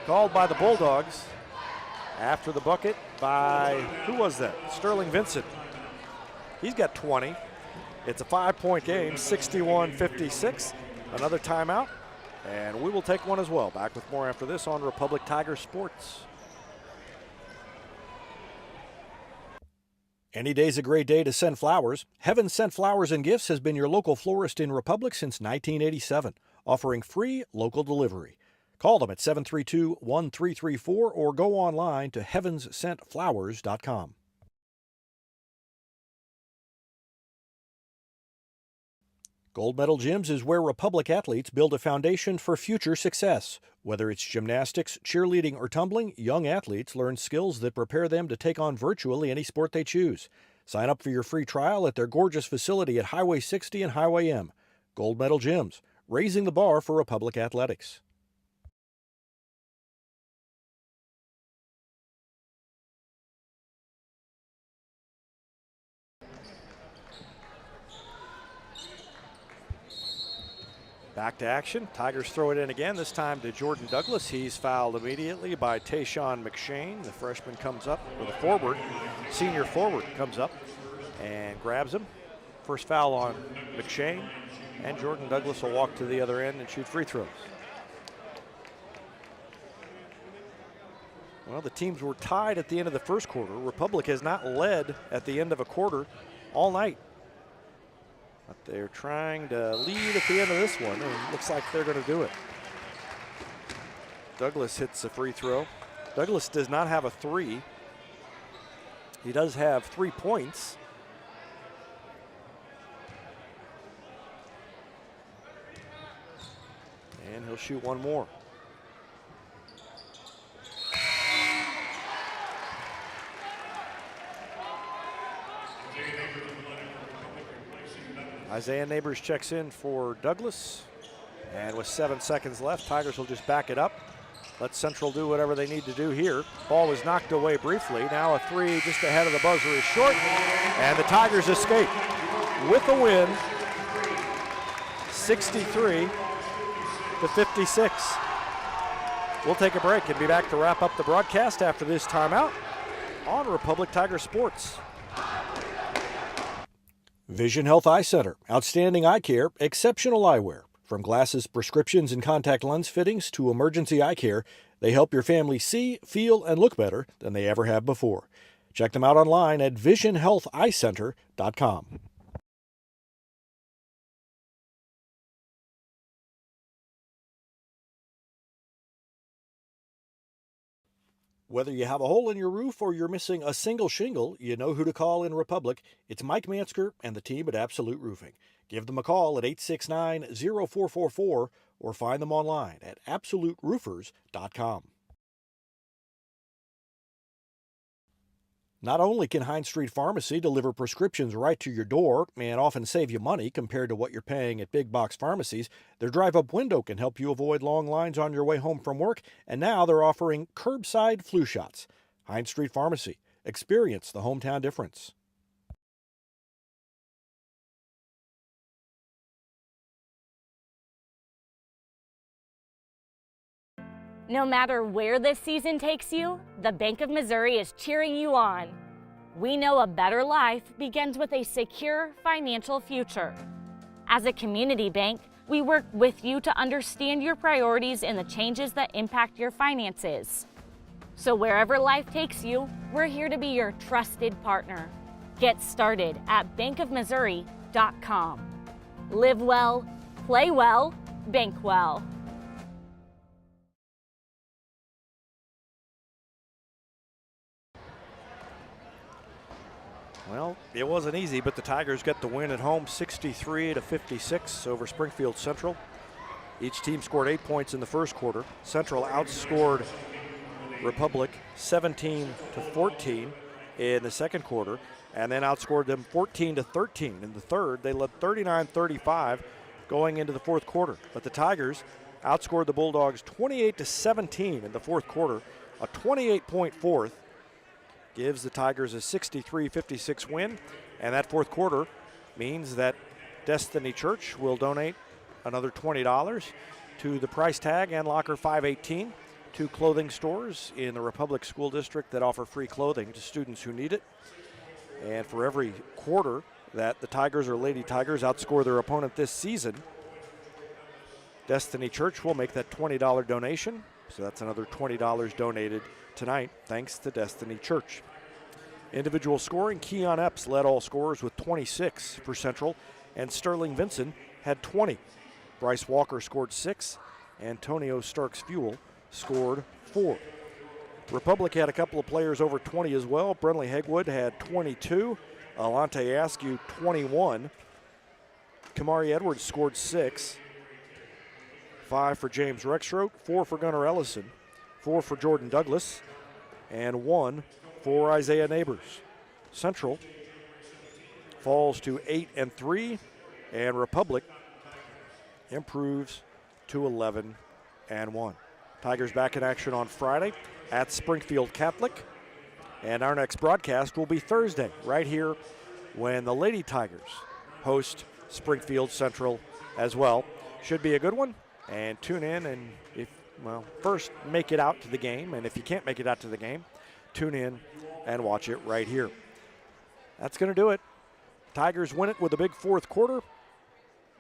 called by the Bulldogs after the bucket by, who was that? Sterling Vincent. He's got 20. It's a 5-point game, 61-56. Another timeout, and we will take one as well. Back with more after this on Republic Tiger Sports. Any day's a great day to send flowers. Heaven Sent Flowers and Gifts has been your local florist in Republic since 1987, offering free local delivery. Call them at 732-1334 or go online to heavenssentflowers.com. Gold Medal Gyms is where Republic athletes build a foundation for future success. Whether it's gymnastics, cheerleading, or tumbling, young athletes learn skills that prepare them to take on virtually any sport they choose. Sign up for your free trial at their gorgeous facility at Highway 60 and Highway M. Gold Medal Gyms, raising the bar for Republic athletics. Back to action. Tigers throw it in again, this time to Jordan Douglas. He's fouled immediately by Tayshawn McShane. The freshman comes up, or the forward, senior forward comes up and grabs him. First foul on McShane, and Jordan Douglas will walk to the other end and shoot free throws. Well, the teams were tied at the end of the first quarter. Republic has not led at the end of a quarter all night. But they're trying to lead at the end of this one, and it looks like they're going to do it. Douglas hits a free throw. Douglas does not have a three. He does have 3 points. And he'll shoot one more. Isaiah Neighbors checks in for Douglas. And with 7 seconds left, Tigers will just back it up. Let Central do whatever they need to do here. Ball was knocked away briefly. Now a three just ahead of the buzzer is short. And the Tigers escape with a win, 63-56. We'll take a break and be back to wrap up the broadcast after this timeout on Republic Tiger Sports. Vision Health Eye Center, outstanding eye care, exceptional eyewear. From glasses, prescriptions, and contact lens fittings to emergency eye care, they help your family see, feel, and look better than they ever have before. Check them out online at visionhealtheyecenter.com. Whether you have a hole in your roof or you're missing a single shingle, you know who to call in Republic. It's Mike Mansker and the team at Absolute Roofing. Give them a call at 869-0444 or find them online at absoluteroofers.com. Not only can Hines Street Pharmacy deliver prescriptions right to your door and often save you money compared to what you're paying at big box pharmacies, their drive-up window can help you avoid long lines on your way home from work, and now they're offering curbside flu shots. Hines Street Pharmacy. Experience the hometown difference. No matter where this season takes you, the Bank of Missouri is cheering you on. We know a better life begins with a secure financial future. As a community bank, we work with you to understand your priorities and the changes that impact your finances. So wherever life takes you, we're here to be your trusted partner. Get started at bankofmissouri.com. Live well, play well, bank well. Well, it wasn't easy, but the Tigers get the win at home 63-56 over Springfield Central. Each team scored 8 points in the first quarter. Central outscored Republic 17-14 in the second quarter, and then outscored them 14-13 in the third. They led 39-35 going into the fourth quarter. But the Tigers outscored the Bulldogs 28-17 in the fourth quarter, a 28-point fourth. Gives the Tigers a 63-56 win, and that fourth quarter means that Destiny Church will donate another $20 to the Price Tag and Locker 518, two clothing stores in the Republic School District that offer free clothing to students who need it. And for every quarter that the Tigers or Lady Tigers outscore their opponent this season, Destiny Church will make that $20 donation. So that's another $20 donated tonight, thanks to Destiny Church. Individual scoring, Keon Epps led all scorers with 26 for Central, and Sterling Vinson had 20. Bryce Walker scored 6, Antonio Starks-Fuel scored 4. Republic had a couple of players over 20 as well. Brenley Hegwood had 22, Alante Askew 21. Kamari Edwards scored 6. 5 for James Rexroth, 4 for Gunnar Ellison, 4 for Jordan Douglas, and 1 for Isaiah Neighbors. Central falls to 8-3, and Republic improves to 11-1. Tigers back in action on Friday at Springfield Catholic, and our next broadcast will be Thursday right here when the Lady Tigers host Springfield Central as well. Should be a good one. And tune in, and first make it out to the game, and if you can't make it out to the game, tune in and watch it right here. That's going to do it. Tigers win it with a big fourth quarter.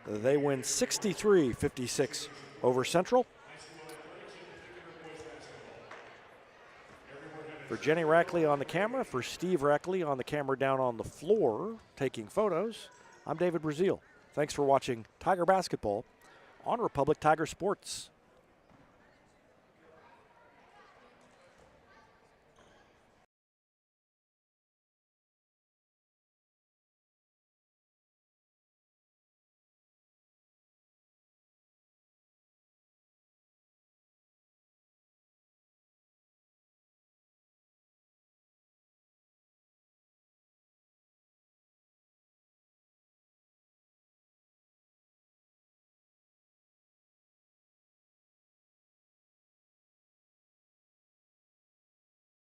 They win 63-56 over Central. For Jenny Rackley on the camera, for Steve Rackley on the camera down on the floor taking photos, I'm David Brazil. Thanks for watching Tiger Basketball on Republic Tiger Sports.